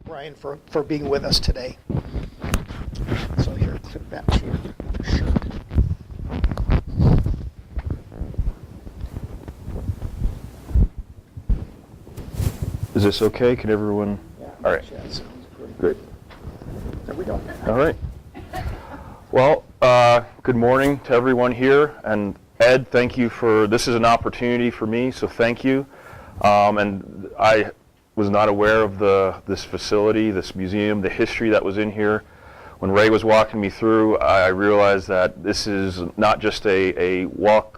Brian for being with us today. So here, clip that to your shirt. Is this okay? Can everyone? Yeah. All right. Yeah, sounds great. Great. There we go. All right. Well, good morning to everyone here. And Ed, thank you for, this is an opportunity for me, so thank you. And I was not aware of this facility, this museum, the history that was in here. When Ray was walking me through, I realized that this is not just a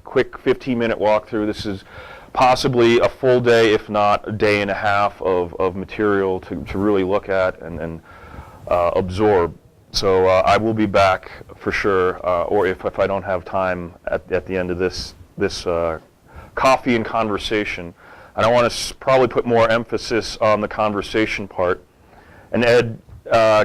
quick 15-minute walkthrough. This is possibly a full day, if not a day and a half of material to really look at and absorb. So I will be back for sure, or if I don't have time at the end of this coffee and conversation. And I want to probably put more emphasis on the conversation part. And Ed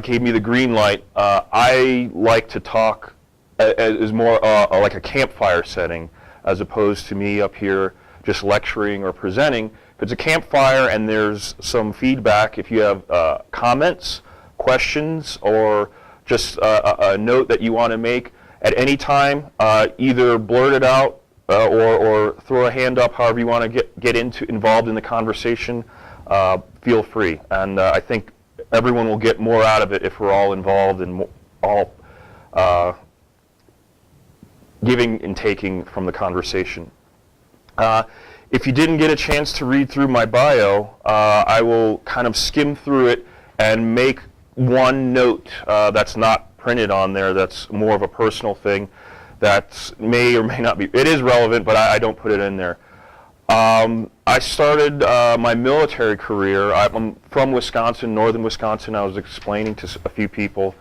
gave me the green light. I like to talk as more like a campfire setting, as opposed to me up here just lecturing or presenting. If it's a campfire and there's some feedback, if you have comments, questions, or just a note that you want to make at any time, either blurt it out or throw a hand up, however you want to get involved in the conversation, feel free. And I think everyone will get more out of it if we're all involved and all giving and taking from the conversation. If you didn't get a chance to read through my bio, I will kind of skim through it and make one note that's not printed on there, that's more of a personal thing, that may or may not be, it is relevant, but I don't put it in there. I started my military career, I'm from Wisconsin, northern Wisconsin. I was explaining to a few people.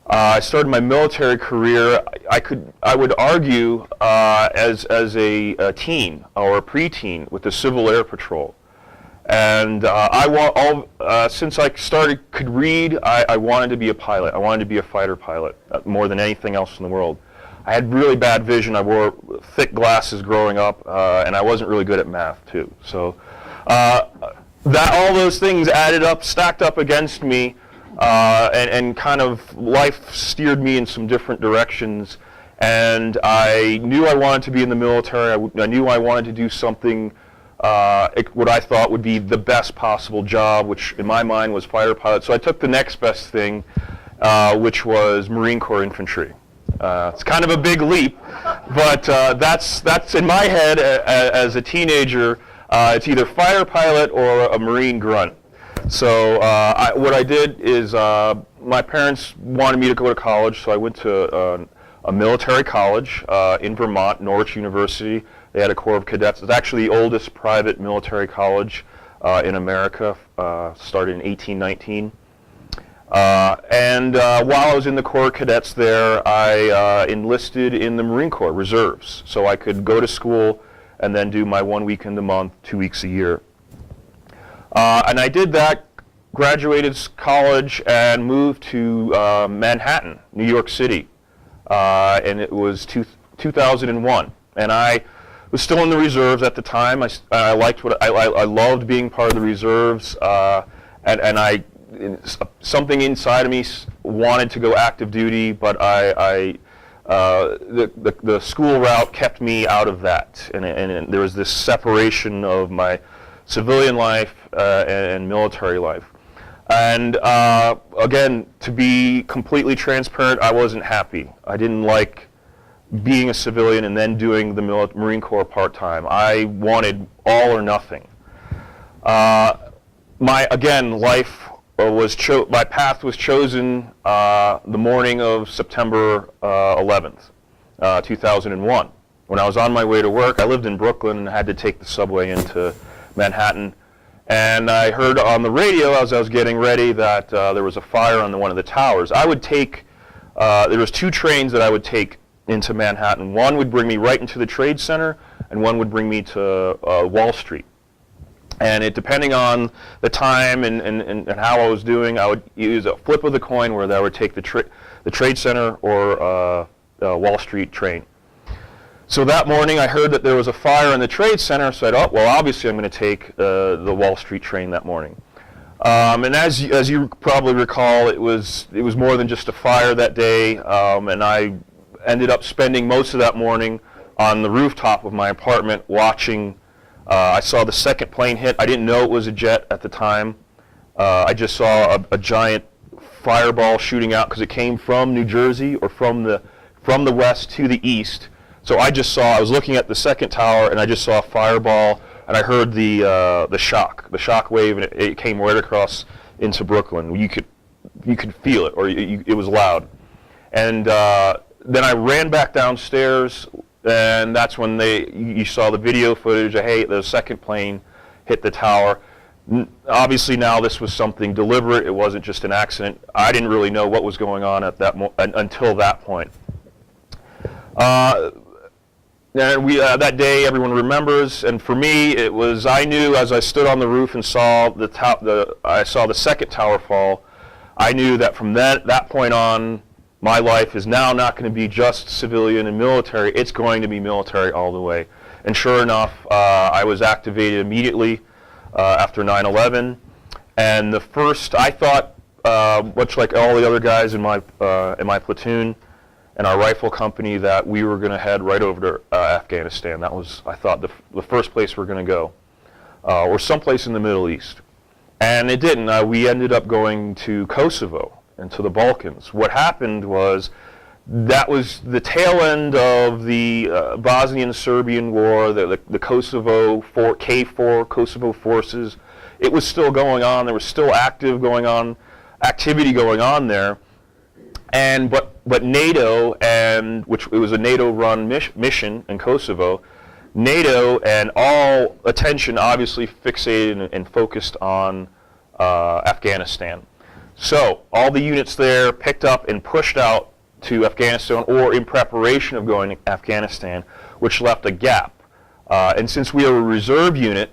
I started my military career, I would argue, as a teen or a preteen with the Civil Air Patrol. And since I could read, I wanted to be a pilot. I wanted to be a fighter pilot more than anything else in the world. I had really bad vision. I wore thick glasses growing up, and I wasn't really good at math too. So all those things added up, stacked up against me, and kind of life steered me in some different directions. And I knew I wanted to be in the military. I knew I wanted to do something, what I thought would be the best possible job, which in my mind was fighter pilot. So I took the next best thing, which was Marine Corps infantry. It's kind of a big leap, but that's in my head as a teenager. It's either fighter pilot or a Marine grunt. So what I did is my parents wanted me to go to college, so I went to a military college in Vermont, Norwich University. They had a Corps of Cadets. It's actually the oldest private military college in America, started in 1819. While I was in the Corps of Cadets there, I enlisted in the Marine Corps Reserves, so I could go to school and then do my 1 weekend a month, 2 weeks a year. And I did that, graduated college, and moved to Manhattan, New York City, and it was 2001. And I was still in the reserves at the time. I liked I loved being part of the reserves, and something inside of me wanted to go active duty, but the school route kept me out of that, and there was this separation of my civilian life and military life. And again, to be completely transparent, I wasn't happy. I didn't like being a civilian and then doing the Marine Corps part-time. I wanted all or nothing. My path was chosen the morning of September 11th, 2001. When I was on my way to work, I lived in Brooklyn and had to take the subway into Manhattan. And I heard on the radio as I was getting ready that there was a fire on one of the towers. I would take, there was 2 trains that I would take into Manhattan. One would bring me right into the Trade Center, and one would bring me to Wall Street. And it, depending on the time and how I was doing, I would use a flip of the coin where I would take the Trade Center or Wall Street train. So that morning I heard that there was a fire in the Trade Center, so I said, oh, well, obviously I'm going to take the Wall Street train that morning. And as you probably recall, it was more than just a fire that day, and I ended up spending most of that morning on the rooftop of my apartment watching. I saw the second plane hit. I didn't know it was a jet at the time. I just saw a giant fireball shooting out because it came from New Jersey or from the west to the east. So I was looking at the second tower, and I just saw a fireball, and I heard the shock wave, and it came right across into Brooklyn. You could feel it, or it was loud. And then I ran back downstairs, and that's when you saw the video footage of, hey, the second plane hit the tower. Obviously now this was something deliberate. It wasn't just an accident. I didn't really know what was going on at until that point. And that day, everyone remembers, and for me, I knew as I stood on the roof and saw I saw the second tower fall, I knew that from that point on, my life is now not going to be just civilian and military. It's going to be military all the way. And sure enough, I was activated immediately after 9/11. And I thought, much like all the other guys in my platoon, and our rifle company, that we were going to head right over to Afghanistan. That was, I thought, the first place we're going to go, or someplace in the Middle East. And it didn't. We ended up going to Kosovo and to the Balkans. What happened was that was the tail end of the Bosnian-Serbian War, the Kosovo KFOR, Kosovo forces. It was still going on. There was still activity going on there. But NATO, which it was a NATO-run mission in Kosovo, NATO and all attention obviously fixated and focused on Afghanistan. So all the units there picked up and pushed out to Afghanistan, or in preparation of going to Afghanistan, which left a gap. And since we are a reserve unit,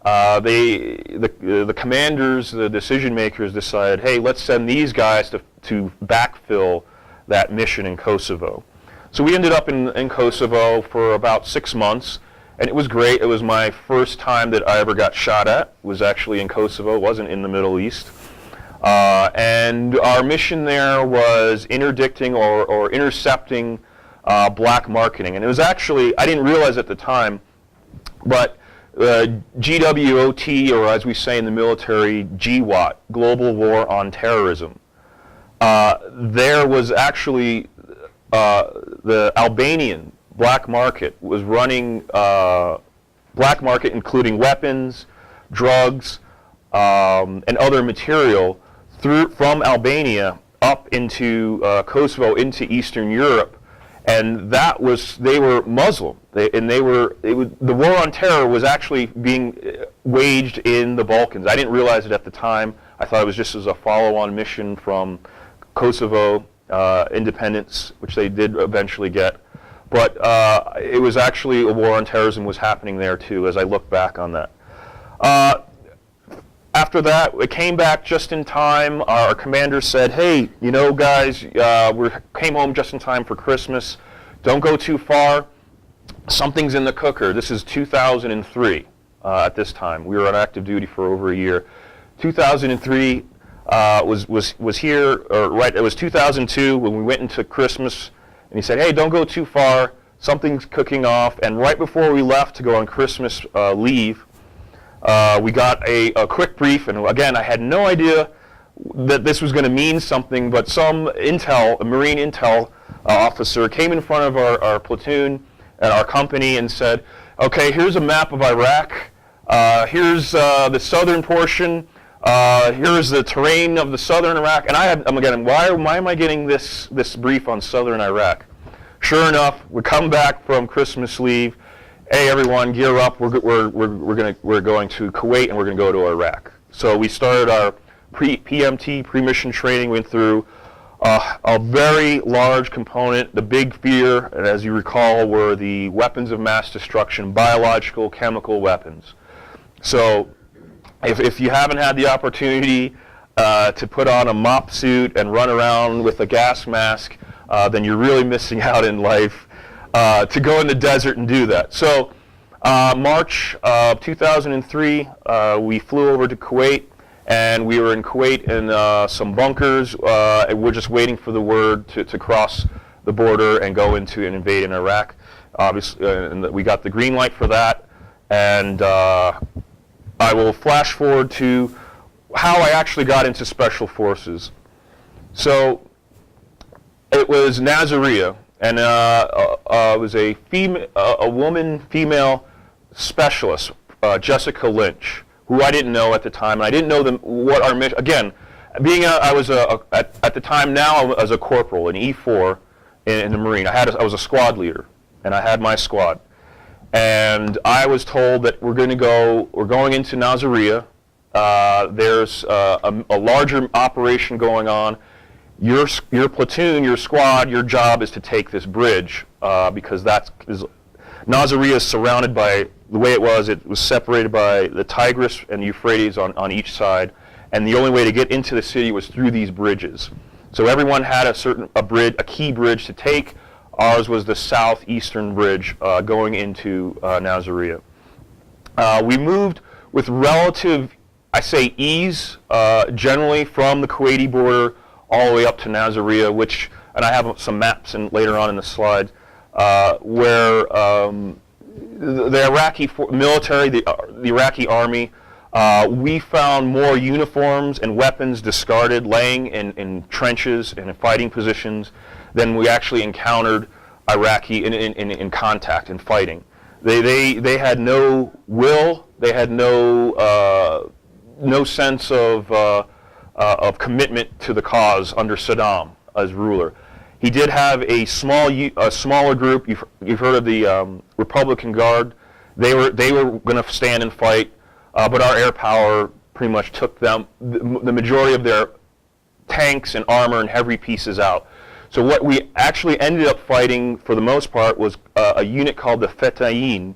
the commanders, the decision makers decided, hey, let's send these guys to backfill that mission in Kosovo. So we ended up in Kosovo for about 6 months, and it was great. It was my first time that I ever got shot at. It was actually in Kosovo. It wasn't in the Middle East. And our mission there was interdicting or intercepting black marketing. And it was actually, I didn't realize at the time, but GWOT, or as we say in the military, GWOT, Global War on Terrorism. There was actually the Albanian black market was running black market, including weapons, drugs, and other material from Albania up into Kosovo, into Eastern Europe, and they were Muslim. The war on terror was actually being waged in the Balkans. I didn't realize it at the time. I thought it was just as a follow-on mission from Kosovo independence, which they did eventually get. But it was actually a war on terrorism was happening there too, as I look back on that. After that, it came back just in time. Our commander said, hey, you know, guys, we came home just in time for Christmas. Don't go too far. Something's in the cooker. This is 2003 at this time. We were on active duty for over a year. 2003 was here, or right, it was 2002 when we went into Christmas, and he said, hey, don't go too far. Something's cooking off. And right before we left to go on Christmas leave, we got a quick brief, and again, I had no idea that this was going to mean something, but some a Marine intel officer came in front of our platoon and our company and said, okay, here's a map of Iraq, here's the southern portion, here's the terrain of the southern Iraq, and I'm again, why am I getting this brief on southern Iraq? Sure enough, we come back from Christmas leave. Hey everyone, gear up! We're going to Kuwait and we're going to go to Iraq. So we started our PMT pre-mission training. Went through a very large component. The big fear, and as you recall, were the weapons of mass destruction, biological, chemical weapons. So if you haven't had the opportunity to put on a mop suit and run around with a gas mask, then you're really missing out in life to go in the desert and do that. So March of 2003, we flew over to Kuwait, and we were in Kuwait in some bunkers, and we're just waiting for the word to cross the border and go into and invade in Iraq. Obviously, and we got the green light for that, and I will flash forward to how I actually got into Special Forces. So it was Nasiriyah, and it was a female specialist, Jessica Lynch, who I didn't know at the time, and I didn't know what our mission. Again, I was at the time now as a corporal, an E4 in the Marine. I was a squad leader, and I had my squad, and I was told that we're going into Nasiriyah. There's a larger operation going on. Your platoon, your squad, your job is to take this bridge because Nasiriyah is surrounded by, the way it was separated by the Tigris and the Euphrates on each side, and the only way to get into the city was through these bridges. So everyone had a key bridge to take. Ours was the southeastern bridge going into Nasiriyah. We moved with relative, I say, ease, generally from the Kuwaiti border all the way up to Nasiriyah, and I have some maps later on in the slide, where the Iraqi military, the Iraqi army, we found more uniforms and weapons discarded laying in trenches and in fighting positions than we actually encountered Iraqi in contact and fighting. They had no will, they had no sense of commitment to the cause under Saddam as ruler. He did have a smaller group. You've heard of the Republican Guard. They were going to stand and fight, but our air power pretty much took them the majority of their tanks and armor and heavy pieces out. So what we actually ended up fighting for the most part was a unit called the Fetayin,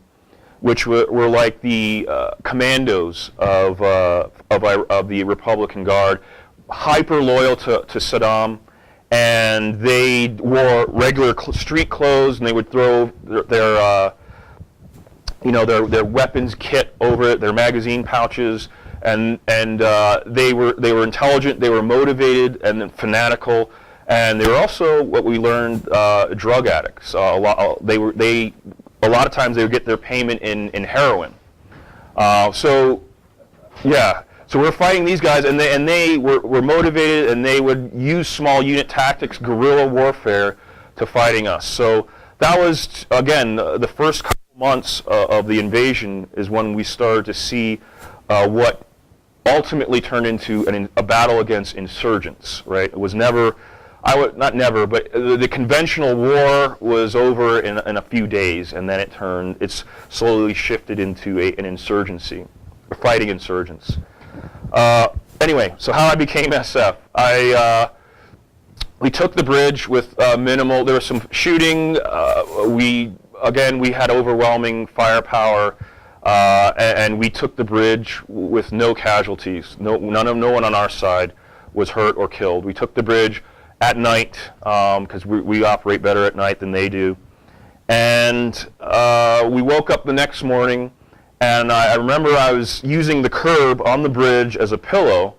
which were like the commandos of the Republican Guard, hyper loyal to Saddam, and they wore regular street clothes, and they would throw their weapons kit over it, their magazine pouches, and they were intelligent, they were motivated, and then fanatical, and they were also, what we learned, drug addicts. A lot of times they would get their payment in heroin. So we're fighting these guys, and they were motivated, and they would use small unit tactics, guerrilla warfare, to fighting us. So that was, again, the first couple months of the invasion is when we started to see what ultimately turned into a battle against insurgents. Right? It was never. Not never, but the conventional war was over in a few days, and then it's slowly shifted into an insurgency, fighting insurgents. Anyway, so how I became SF. We took the bridge with minimal, there was some shooting, we had overwhelming firepower, and we took the bridge with no casualties. No one on our side was hurt or killed. We took the bridge at night, because we operate better at night than they do. And we woke up the next morning, and I remember I was using the curb on the bridge as a pillow,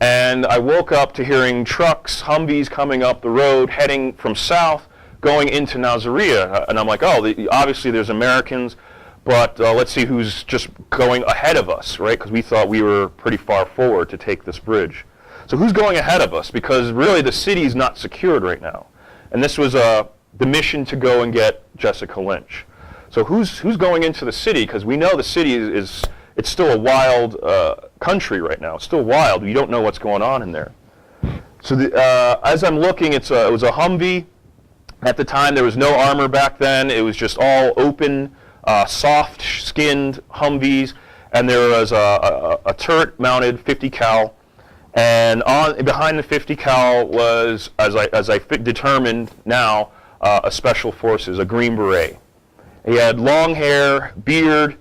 and I woke up to hearing trucks, Humvees coming up the road, heading from south, going into Nasiriyah. And I'm like, obviously there's Americans, but let's see who's just going ahead of us, right? Because we thought we were pretty far forward to take this bridge. So who's going ahead of us? Because really the city's not secured right now. And this was the mission to go and get Jessica Lynch. So who's going into the city? Because we know the city it's still a wild country right now. It's still wild. You don't know what's going on in there. So as I'm looking, it was a Humvee. At the time, there was no armor back then. It was just all open, soft-skinned Humvees. And there was a turret-mounted 50 cal. And behind the 50 cal was, as I determined now, a Special Forces, a Green Beret. He had long hair, beard,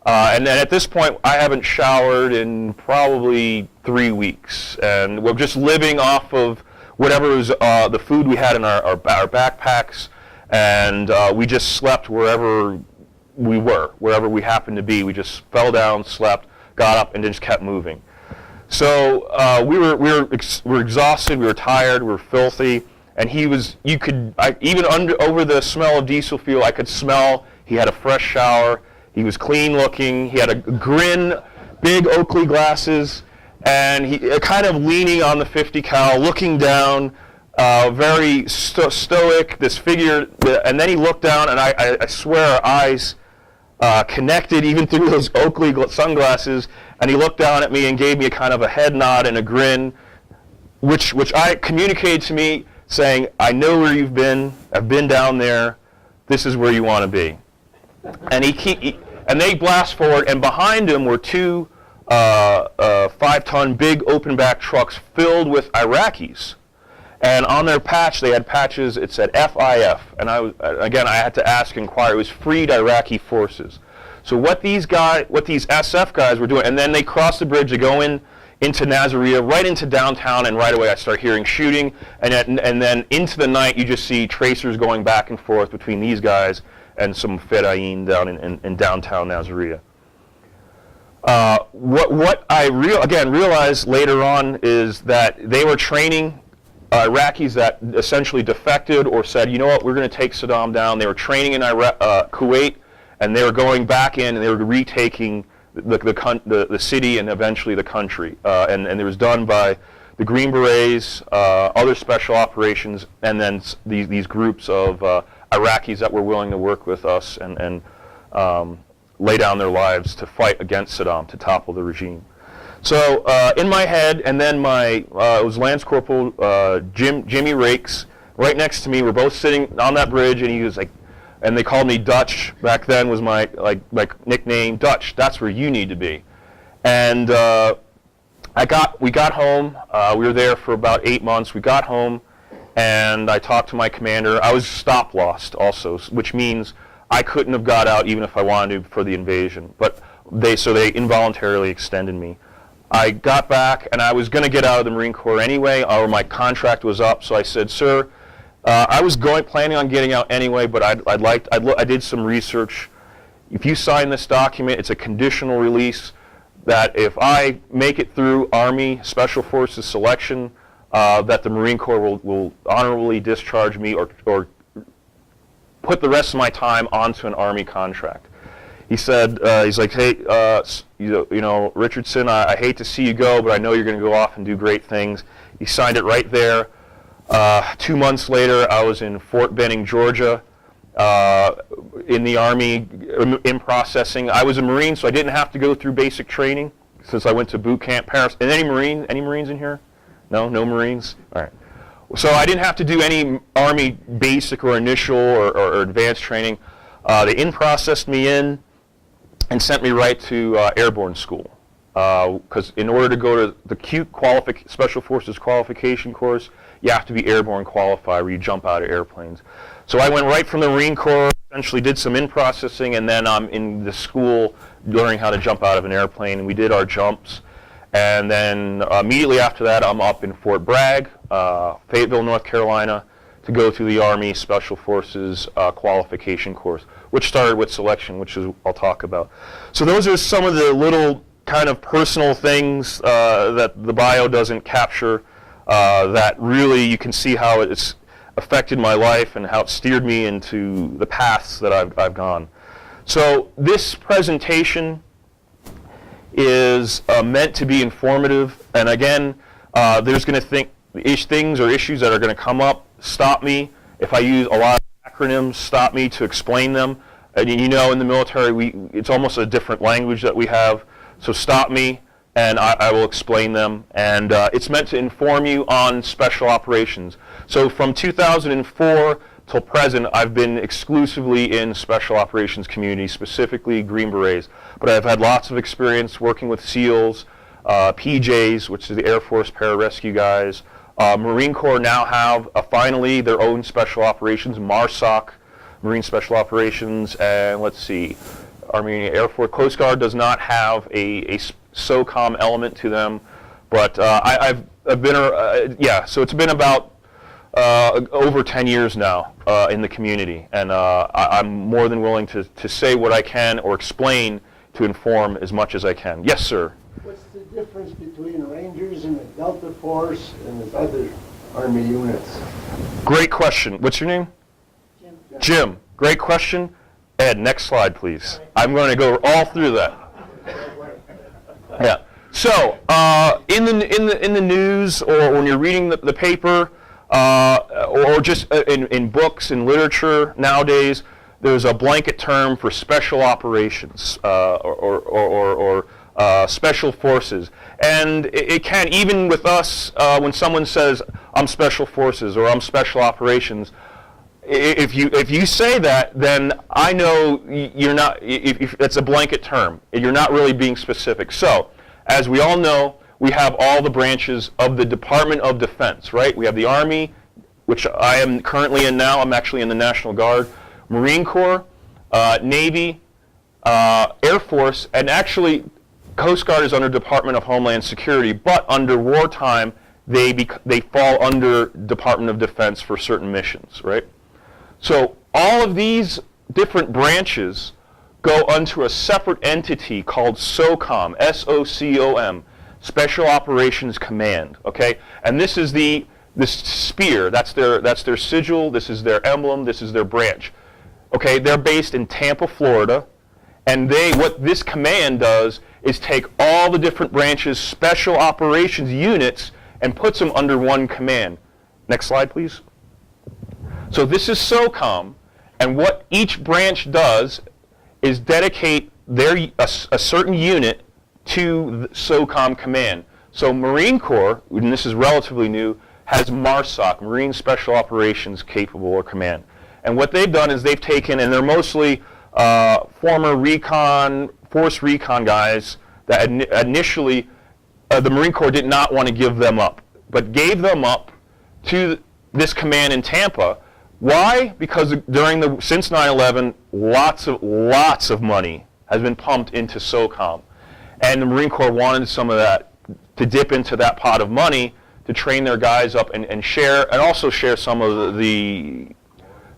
and then at this point I haven't showered in probably 3 weeks, and we're just living off of. whatever was the food we had in our backpacks, and we just slept wherever wherever we happened to be. We just fell down, slept, got up, and just kept moving. So we were exhausted, we were tired, we were filthy, and even over the smell of diesel fuel, I could smell he had a fresh shower, he was clean looking, he had a grin, big Oakley glasses, and he kind of leaning on the 50 cal, looking down, very stoic, this figure, and then he looked down, and I swear our eyes connected even through those Oakley sunglasses, and he looked down at me and gave me a kind of a head nod and a grin, which I communicated to me saying, I know where you've been, I've been down there, this is where you want to be. And and they blast forward, and behind him were two 5-ton big open back trucks filled with Iraqis. And on their patch, they had patches, it said FIF. And I had to inquire, it was Freed Iraqi Forces. So what these SF guys were doing, and then they cross the bridge, they go into Nasiriyah, right into downtown, and right away I start hearing shooting, and then into the night you just see tracers going back and forth between these guys and some Fedayeen down in downtown Nasiriyah. What I realized later on is that they were training Iraqis that essentially defected or said, you know what, we're going to take Saddam down. They were training in Kuwait, and they were going back in, and they were retaking the city and eventually the country. And it was done by the Green Berets, other special operations, and then these groups of Iraqis that were willing to work with us and lay down their lives to fight against Saddam, to topple the regime. So in my head, and then it was Lance Corporal Jimmy Rakes right next to me. We're both sitting on that bridge, and he was like, and they called me Dutch. Back then was my nickname, Dutch. That's where you need to be. And we got home. We were there for about 8 months. We got home, and I talked to my commander. I was stop lost also, which means I couldn't have got out even if I wanted to for the invasion. But they involuntarily extended me. I got back, and I was going to get out of the Marine Corps anyway, or my contract was up. So I said, sir, I was planning on getting out anyway, but I did some research. If you sign this document, it's a conditional release that if I make it through Army Special Forces selection, that the Marine Corps will honorably discharge me or put the rest of my time onto an Army contract. He said, he's like, hey, you know, Richardson, I hate to see you go, but I know you're going to go off and do great things. He signed it right there. 2 months later, I was in Fort Benning, Georgia, in the Army, in processing. I was a Marine, so I didn't have to go through basic training since I went to boot camp Paris. And any Marines in here? No Marines? All right. So I didn't have to do any Army basic or initial or advanced training. They in-processed me in and sent me right to airborne school. Because in order to go to the CUTE Special Forces qualification course, you have to be airborne qualified, where you jump out of airplanes. So I went right from the Marine Corps, essentially did some in-processing, and then I'm in the school learning how to jump out of an airplane. And we did our jumps. And then immediately after that, I'm up in Fort Bragg, Fayetteville, North Carolina, to go through the Army Special Forces qualification course, which started with selection, which I'll talk about. So those are some of the little kind of personal things that the bio doesn't capture, that really you can see how it's affected my life and how it steered me into the paths that I've gone. So this presentation is meant to be informative, and again, there's going to things or issues that are going to come up. Stop me if I use a lot of acronyms. Stop me to explain them. And you know, in the military, it's almost a different language that we have. So stop me, and I will explain them. And it's meant to inform you on special operations. So from 2004 till present, I've been exclusively in special operations community, specifically Green Berets. But I've had lots of experience working with SEALs, PJs, which is the Air Force Pararescue guys. Marine Corps now have finally their own special operations, MARSOC, Marine Special Operations, and let's see, Army Air Force Coast Guard does not have a SOCOM element to them, but I've been, so it's been about over 10 years now in the community, and I'm more than willing to say what I can or explain to inform as much as I can. Yes, sir. What's the difference between Rangers and the Delta Force and the other Army units? Great question. What's your name? Jim. Jim. Great question. Ed, next slide, please. I'm going to go all through that. Yeah. So, in the news, or when you're reading the paper, or just in books and literature nowadays, there's a blanket term for special operations or special forces, and it can, even with us, when someone says I'm special forces or I'm special operations, if you say that, then I know you're not. If that's a blanket term, you're not really being specific. So, as we all know, we have all the branches of the Department of Defense, right? We have the Army, which I am currently in now. I'm actually in the National Guard, Marine Corps, Navy, Air Force, and actually Coast Guard is under Department of Homeland Security, but under wartime, they fall under Department of Defense for certain missions, right? So all of these different branches go onto a separate entity called SOCOM, S-O-C-O-M, Special Operations Command, okay? And this is this spear, that's their sigil, this is their emblem, this is their branch. Okay, they're based in Tampa, Florida, and what this command does is take all the different branches, special operations units, and puts them under one command. Next slide, please. So this is SOCOM, and what each branch does is dedicate a certain unit to the SOCOM command. So Marine Corps, and this is relatively new, has MARSOC, Marine Special Operations Capable or Command. And what they've done is they've taken, and they're mostly former force recon guys that initially the Marine Corps did not want to give them up, but gave them up to this command in Tampa. Why? Because since 9/11, lots of money has been pumped into SOCOM, and the Marine Corps wanted some of that to dip into that pot of money to train their guys up and also share some of the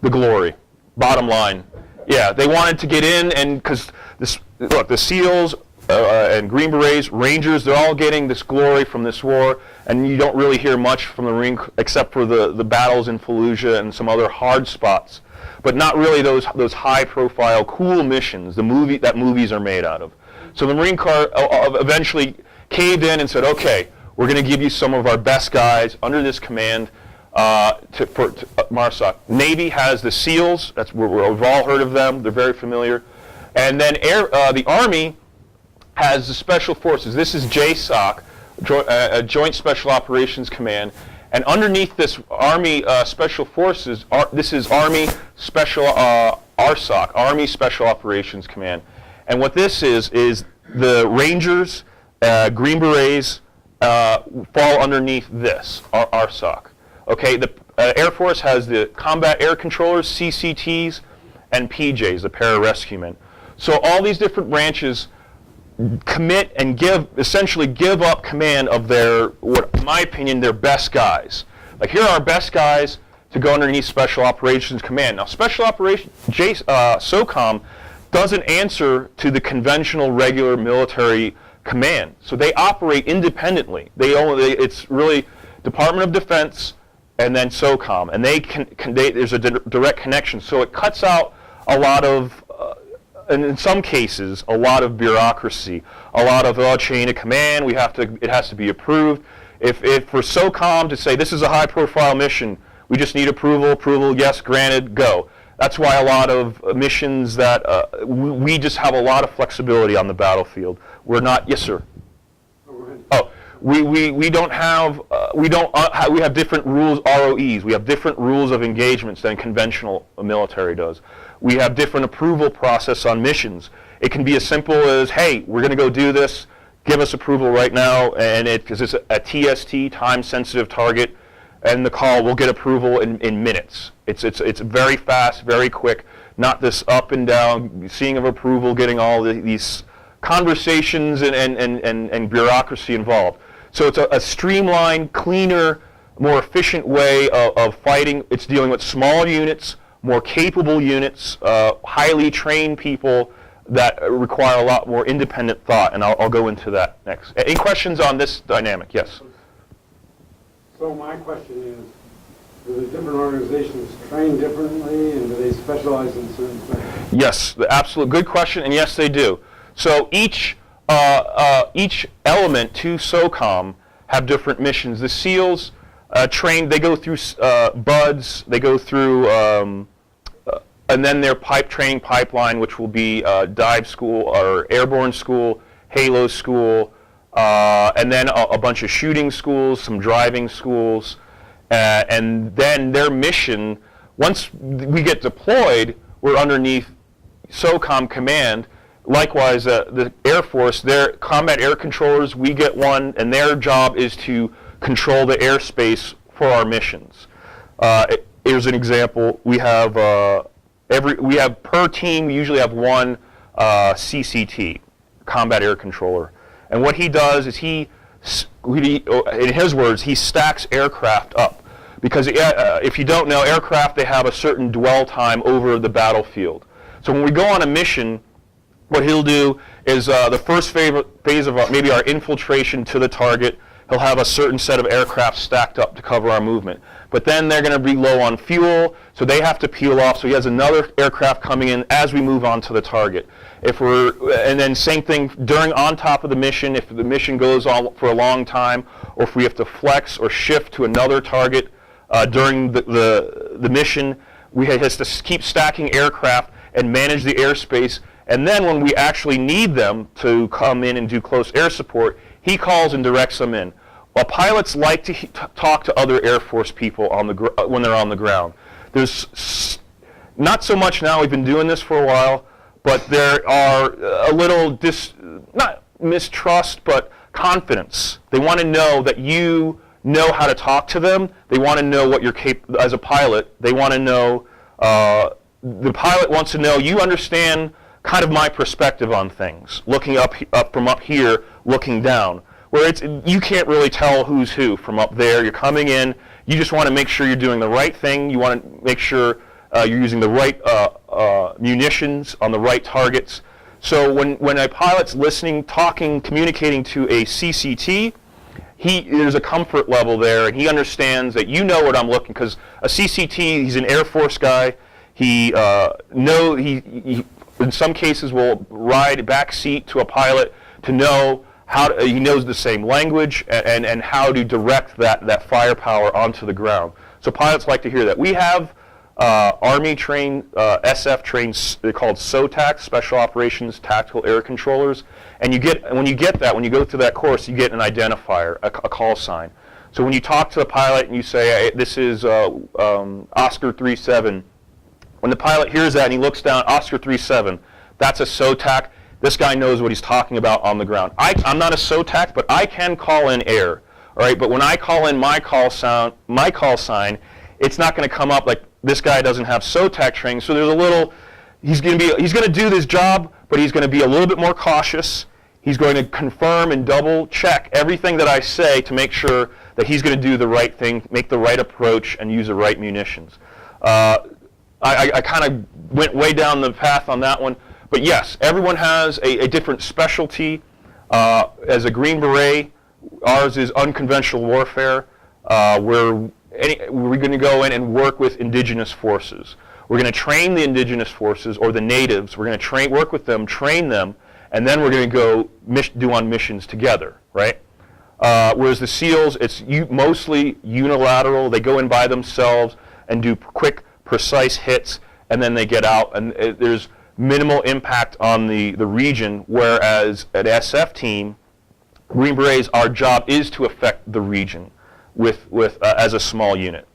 glory. Bottom line, yeah, they wanted to get in, and because the SEALs and Green Berets, Rangers, they're all getting this glory from this war, and you don't really hear much from the Marine except for the battles in Fallujah and some other hard spots, but not really those high-profile, cool missions, that movies are made out of. So the Marine Corps eventually caved in and said, okay, we're going to give you some of our best guys under this command for MARSOC. Navy has the SEALs. We've all heard of them. They're very familiar. And then the Army has the Special Forces. This is JSOC, Joint Special Operations Command. And underneath this Army Special Forces, this is Army Special ARSOC, Army Special Operations Command. And what this is the Rangers, Green Berets fall underneath this, ARSOC. Okay, the Air Force has the Combat Air Controllers, CCTs, and PJs, the Pararescue Men. So all these different branches commit and essentially give up command of in my opinion, their best guys. Like, here are our best guys to go underneath Special Operations Command. Now, Special Operations, SOCOM, doesn't answer to the conventional regular military command. So they operate independently. It's really Department of Defense and then SOCOM, and there's a direct connection. So it cuts out a lot of, and in some cases, a lot of bureaucracy, a lot of chain of command. It has to be approved. If for SOCOM to say this is a high-profile mission, we just need approval, yes, granted, go. That's why a lot of missions that we just have a lot of flexibility on the battlefield. We're not, yes, sir. Oh, we don't have we have different rules, ROEs. We have different rules of engagements than conventional military does. We have different approval process on missions. It can be as simple as, hey, we're going to go do this. Give us approval right now, and because it's a TST, time-sensitive target, and the call will get approval in minutes. It's very fast, very quick. Not this up and down, seeing of approval, getting all these conversations and bureaucracy involved. So it's a streamlined, cleaner more efficient way of fighting. It's dealing with smaller units, more capable units, highly trained people that require a lot more independent thought, and I'll go into that next. Any questions on this dynamic? Yes. So my question is, do the different organizations train differently, and do they specialize in certain things? Yes, the absolute good question, and yes, they do. So each element to SOCOM have different missions. The SEALs train; they go through BUDS, they go through, and then their training pipeline, which will be dive school or airborne school, Halo school, and then a bunch of shooting schools, some driving schools. And then their mission, once we get deployed, we're underneath SOCOM command. Likewise, the Air Force, their combat air controllers, we get one, and their job is to control the airspace for our missions. Here's an example. We have per team, we usually have one CCT, combat air controller. And what he does is in his words, he stacks aircraft up. Because if you don't know, aircraft, they have a certain dwell time over the battlefield. So when we go on a mission, what he'll do is the first phase of maybe our infiltration to the target, he'll have a certain set of aircraft stacked up to cover our movement. But then they're going to be low on fuel, so they have to peel off. So he has another aircraft coming in as we move on to the target. And then same thing on top of the mission, if the mission goes on for a long time, or if we have to flex or shift to another target during the mission, we have to keep stacking aircraft and manage the airspace. And then when we actually need them to come in and do close air support, he calls and directs them in. Well, pilots like to talk to other Air Force people when they're on the ground. There's not so much now, we've been doing this for a while, but there are a little, not mistrust, but confidence. They want to know that you know how to talk to them. They want to know what you're capable as a pilot. They want to know, the pilot wants to know you understand kind of my perspective on things, looking up from up here, looking down, where you can't really tell who's who from up there. You're coming in, you just want to make sure you're doing the right thing. You want to make sure you're using the right munitions on the right targets. So when a pilot's listening, talking, communicating to a CCT, there's a comfort level there, and he understands that you know what I'm looking, because a CCT, he's an Air Force guy. He in some cases will ride a back seat to a pilot to know he knows the same language and how to direct that firepower onto the ground. So pilots like to hear that. We have Army trained, SF trained, they're called SOTACs, Special Operations Tactical Air Controllers. And when you go through that course, you get an identifier, a call sign. So when you talk to the pilot and you say, hey, this is Oscar 37, when the pilot hears that and he looks down, Oscar 37, that's a SOTAC. This guy knows what he's talking about on the ground. I'm not a SOTAC, but I can call in air. All right, but when I call in my call sign, it's not going to come up like this guy doesn't have SOTAC training. So there's a little. He's going to do this job, but he's going to be a little bit more cautious. He's going to confirm and double check everything that I say to make sure that he's going to do the right thing, make the right approach, and use the right munitions. I kind of went way down the path on that one. But yes, everyone has a different specialty. As a Green Beret, ours is unconventional warfare. We're going to go in and work with indigenous forces. We're going to train the indigenous forces, or the natives. We're going to work with them, train them, and then we're going to go do on missions together, right? Whereas the SEALs, it's mostly unilateral. They go in by themselves and do quick, precise hits, and then they get out. And there's minimal impact on the region, whereas at SF team, Green Berets, our job is to affect the region with as a small unit.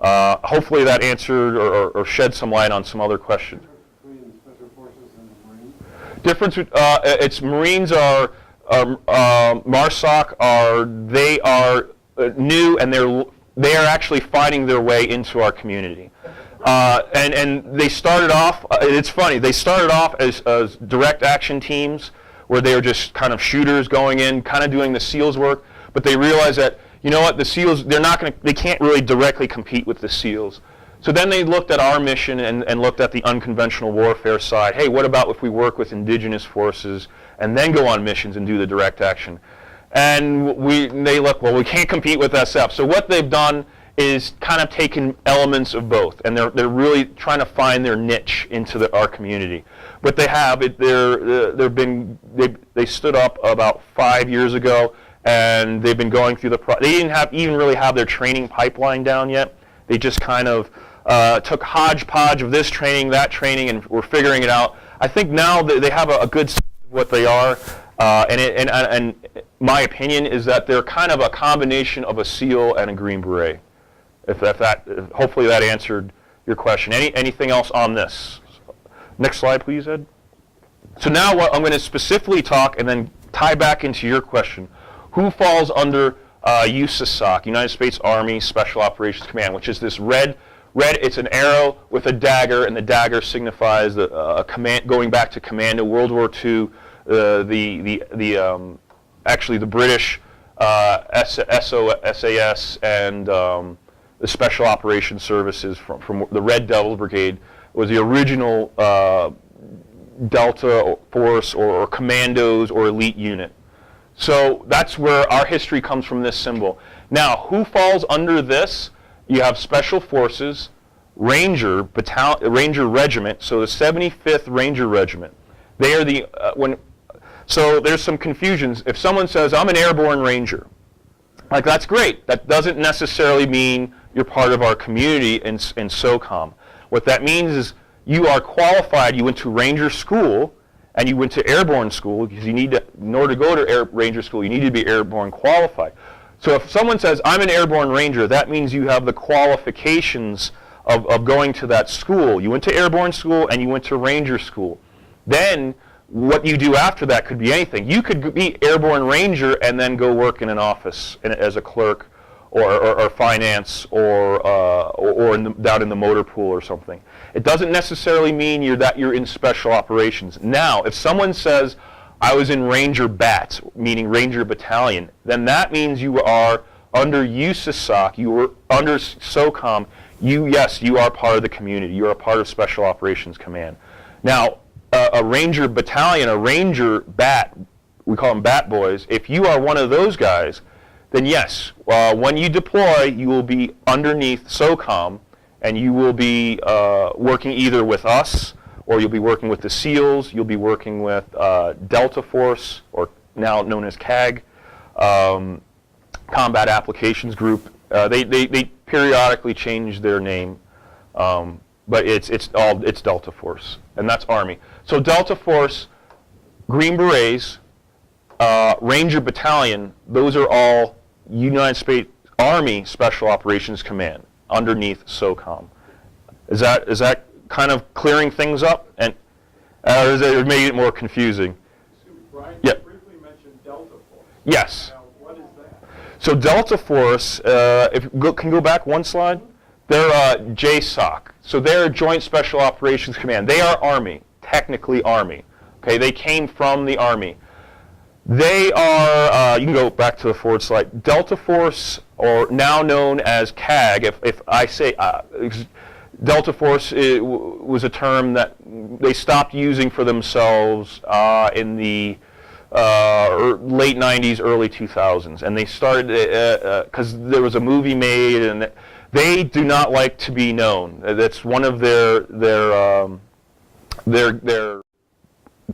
Hopefully that answered or shed some light on some other questions. Between Special Forces and the Marines? Difference, it's Marines are, MARSOC they are new, and they are actually finding their way into our community. And they started off, it's funny, they started off as direct action teams where they were just kind of shooters going in, kind of doing the SEALs work, but they realized that, you know what, the SEALs, they can't really directly compete with the SEALs. So then they looked at our mission and looked at the unconventional warfare side. Hey, what about if we work with indigenous forces and then go on missions and do the direct action? And they look, well, we can't compete with SF. So what they've done is kind of taken elements of both, and they're really trying to find their niche into our community. But they have it. They stood up about 5 years ago, and they've been going through they didn't even really have their training pipeline down yet. They just kind of took hodgepodge of this training, that training, and we're figuring it out. I think now they have a good sense of what they are, and my opinion is that they're kind of a combination of a SEAL and a Green Beret. Hopefully that answered your question. Anything else on this? Next slide, please, Ed. So now what I'm going to specifically talk and then tie back into your question. Who falls under USASOC, United States Army Special Operations Command, which is this red, it's an arrow with a dagger, and the dagger signifies a command, going back to Commando, World War II, actually the British SAS and the Special Operations Services from the Red Devil Brigade was the original Delta Force or commandos or elite unit. So that's where our history comes from, this symbol. Now, who falls under this? You have Special Forces, Ranger Regiment, so the 75th Ranger Regiment. They are so there's some confusions. If someone says, I'm an airborne ranger, like, that's great. That doesn't necessarily mean you're part of our community in SOCOM. What that means is you are qualified. You went to Ranger School and you went to airborne school, because in order to go to Ranger School, you need to be airborne qualified. So if someone says, I'm an airborne ranger, that means you have the qualifications of going to that school. You went to airborne school and you went to Ranger School. Then what you do after that could be anything. You could be airborne ranger and then go work in an office as a clerk or finance or down in the motor pool or something. It doesn't necessarily mean you're in special operations. Now, if someone says, I was in Ranger BAT, meaning Ranger Battalion, then that means you are under USASOC, you were under SOCOM, you are part of the community, you are a part of Special Operations Command. Now, a Ranger Battalion, a Ranger BAT, we call them BAT boys, if you are one of those guys, then yes, when you deploy, you will be underneath SOCOM, and you will be working either with us, or you'll be working with the SEALs, you'll be working with Delta Force, or now known as CAG, Combat Applications Group. They periodically change their name, but it's Delta Force, and that's Army. So Delta Force, Green Berets, Ranger Battalion, those are all United States Army Special Operations Command underneath SOCOM. Is that kind of clearing things up, and or is it made it more confusing? Brian, Yeah. you briefly mentioned Delta Force. Yes. Now, what is that? So Delta Force, can go back one slide? They're JSOC. So they're Joint Special Operations Command. They are Army, technically Army. Okay, they came from the Army. They are, you can go back to the forward slide, Delta Force, or now known as CAG. If I say Delta Force was a term that they stopped using for themselves in the late 90s, early 2000s. And they started, because there was a movie made, and they do not like to be known. That's one of their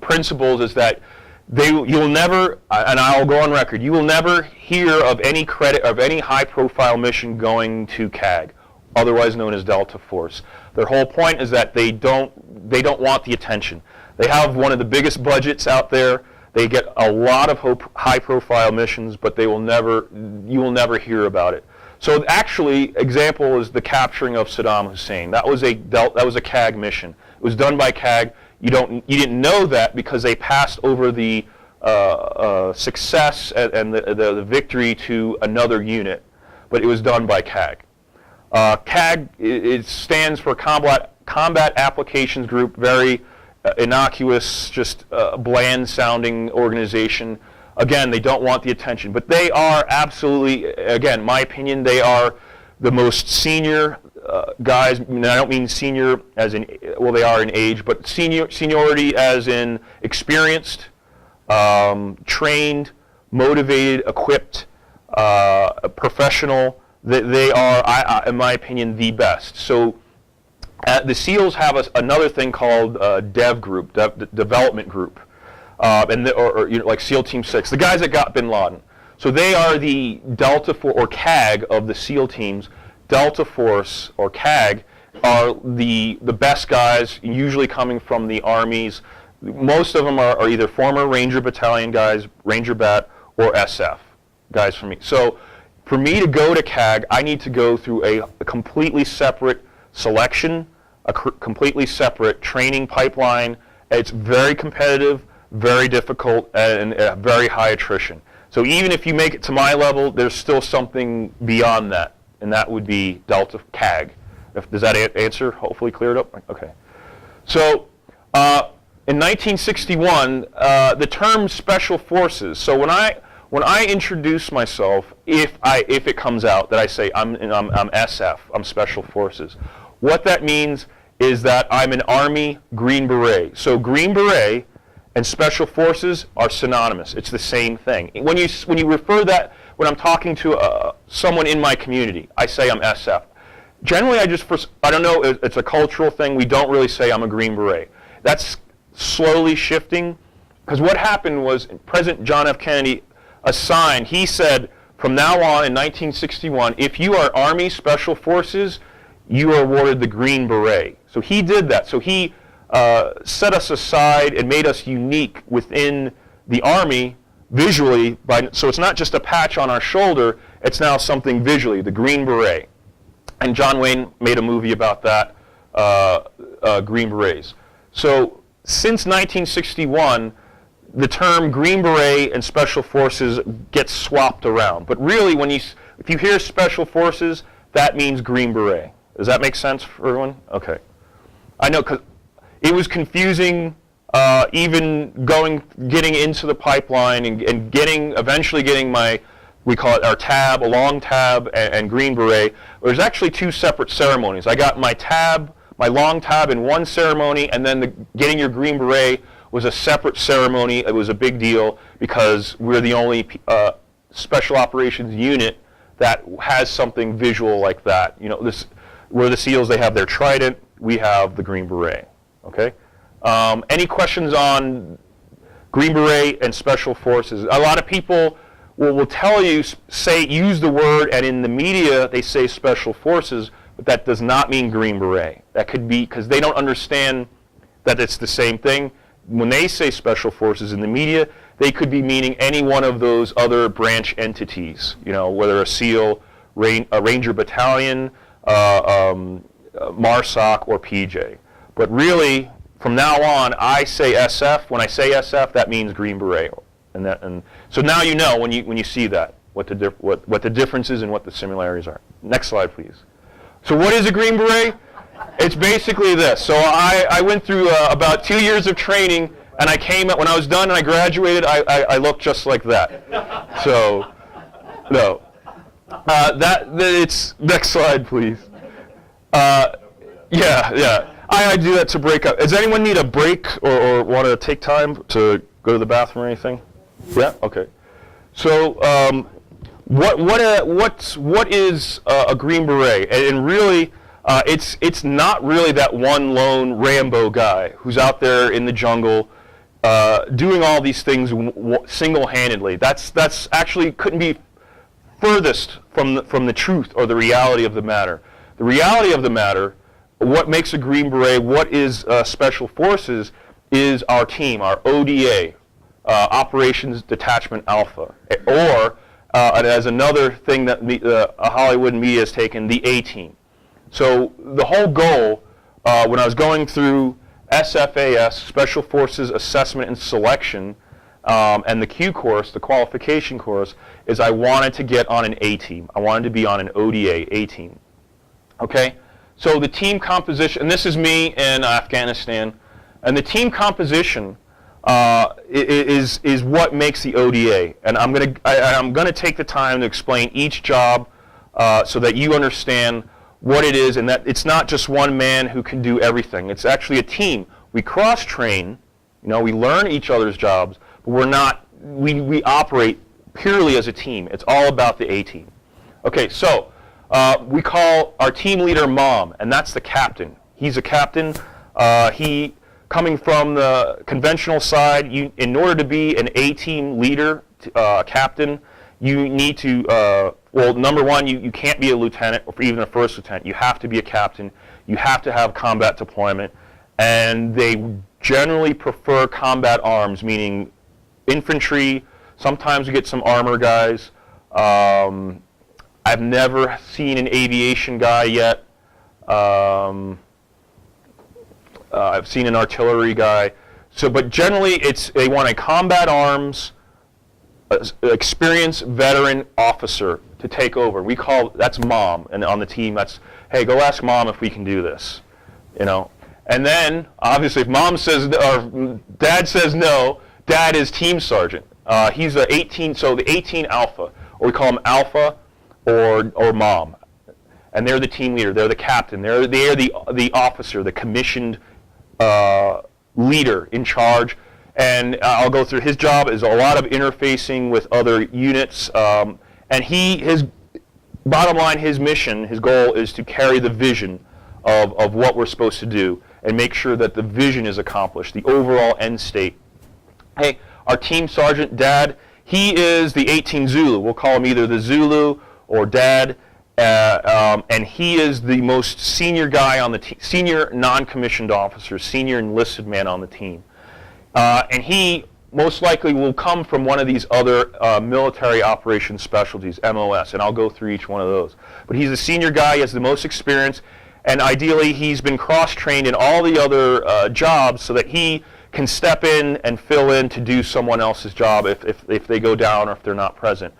principles, is that you'll never, and I'll go on record, you will never hear of any credit of any high-profile mission going to CAG, otherwise known as Delta Force. Their whole point is that they don't want the attention. They have one of the biggest budgets out there. They get a lot of high-profile missions, but you will never hear about it. So actually, example is the capturing of Saddam Hussein. That was a CAG mission. It was done by CAG. You didn't know that because they passed over the success and the victory to another unit, but it was done by CAG. CAG, it stands for Combat Applications Group, very innocuous, just bland-sounding organization. again, they don't want the attention. But they are absolutely, again, my opinion, they are the most senior guys. And I don't mean senior as in, well, they are in age, but seniority as in experienced, trained, motivated, equipped, professional. They are, in my opinion, the best. So the SEALs have another thing called Dev Group, Development Group, or like SEAL Team 6, the guys that got Bin Laden. So they are the Delta Force, or CAG, of the SEAL teams. Delta Force, or CAG, are the best guys, usually coming from the armies. Most of them are either former Ranger Battalion guys, Ranger Bat, or SF guys for me. So for me to go to CAG, I need to go through a completely separate selection, a completely separate training pipeline. It's very competitive, very difficult, and very high attrition. So even if you make it to my level, there's still something beyond that, and that would be Delta CAG. Does that answer hopefully cleared up? Okay. So in 1961, the term Special Forces. So when I introduce myself, if it comes out that I say I'm SF, I'm Special Forces, what that means is that I'm an Army Green Beret. So Green Beret and Special Forces are synonymous. It's the same thing. When you refer that, when I'm talking to someone in my community, I say I'm SF. Generally, I don't know, it's a cultural thing. We don't really say I'm a Green Beret. That's slowly shifting, because what happened was President John F. Kennedy assigned, he said, from now on in 1961, if you are Army Special Forces, you are awarded the Green Beret. So he did that. So he set us aside and made us unique within the Army visually. So it's not just a patch on our shoulder, it's now something visually, the Green Beret. And John Wayne made a movie about that, Green Berets. So since 1961, the term Green Beret and Special Forces gets swapped around. But really, if you hear Special Forces, that means Green Beret. Does that make sense for everyone? Okay. I know, because it was confusing, even getting into the pipeline and eventually getting we call it our tab, a long tab, and Green Beret. There's actually two separate ceremonies. I got my long tab in one ceremony, and then getting your Green Beret was a separate ceremony. It was a big deal because we're the only special operations unit that has something visual like that. You know, where the SEALs, they have their trident, we have the Green Beret. Okay. Any questions on Green Beret and Special Forces? A lot of people will tell you, use the word, and in the media they say Special Forces, but that does not mean Green Beret. That could be because they don't understand that it's the same thing. When they say Special Forces in the media, they could be meaning any one of those other branch entities, you know, whether a SEAL, a Ranger Battalion, MARSOC, or PJ. But really, from now on, I say SF. When I say SF, that means Green Beret. And so now you know when you see that what the differences and what the similarities are. Next slide, please. So what is a Green Beret? It's basically this. So I went through about 2 years of training, and I came out when I was done and I graduated. I looked just like that. So no, it's next slide, please. Yeah. I do that to break up. Does anyone need a break or want to take time to go to the bathroom or anything? Yeah. Okay. So what is a Green Beret? And really, it's not really that one lone Rambo guy who's out there in the jungle doing all these things single-handedly. That's actually couldn't be furthest from the truth or the reality of the matter. The reality of the matter, what makes a Green Beret, what is Special Forces, is our team, our ODA, Operations Detachment Alpha, or as another thing that Hollywood media has taken, the A-Team. So the whole goal, when I was going through SFAS, Special Forces Assessment and Selection, and the Q course, the qualification course, is I wanted to get on an A-Team. I wanted to be on an ODA A-Team. Okay? So the team composition, and this is me in Afghanistan, and the team composition is what makes the ODA. And I'm gonna take the time to explain each job so that you understand what it is, and that it's not just one man who can do everything. It's actually a team. We cross-train, we learn each other's jobs, but we operate purely as a team. It's all about the A team. Okay, so we call our team leader Mom, and that's the captain. He's a captain. He, coming from the conventional side, in order to be an A-team leader, captain, you need to, well, number one, you can't be a lieutenant or even a first lieutenant. You have to be a captain. You have to have combat deployment. And they generally prefer combat arms, meaning infantry. Sometimes we get some armor guys. I've never seen an aviation guy yet. I've seen an artillery guy. So, but generally, they want a combat arms, experienced veteran officer to take over. That's Mom, and on the team, that's, hey, go ask Mom if we can do this, And then, obviously, if Mom says, or Dad says no, Dad is team sergeant. He's the 18, so the 18 Alpha, or we call him Alpha or Mom. And they're the team leader, they're the captain, they're the officer, the commissioned leader in charge. And I'll go through his job is a lot of interfacing with other units. And his bottom line, his mission, his goal is to carry the vision of what we're supposed to do and make sure that the vision is accomplished, the overall end state. Hey, our team sergeant, Dad, he is the 18 Zulu. We'll call him either the Zulu or Dad. And he is the most senior guy on the team, senior non-commissioned officer, senior enlisted man on the team. And he most likely will come from one of these other military operations specialties, MOS, and I'll go through each one of those. But he's the senior guy, he has the most experience, and ideally he's been cross-trained in all the other jobs so that he can step in and fill in to do someone else's job if they go down or if they're not present.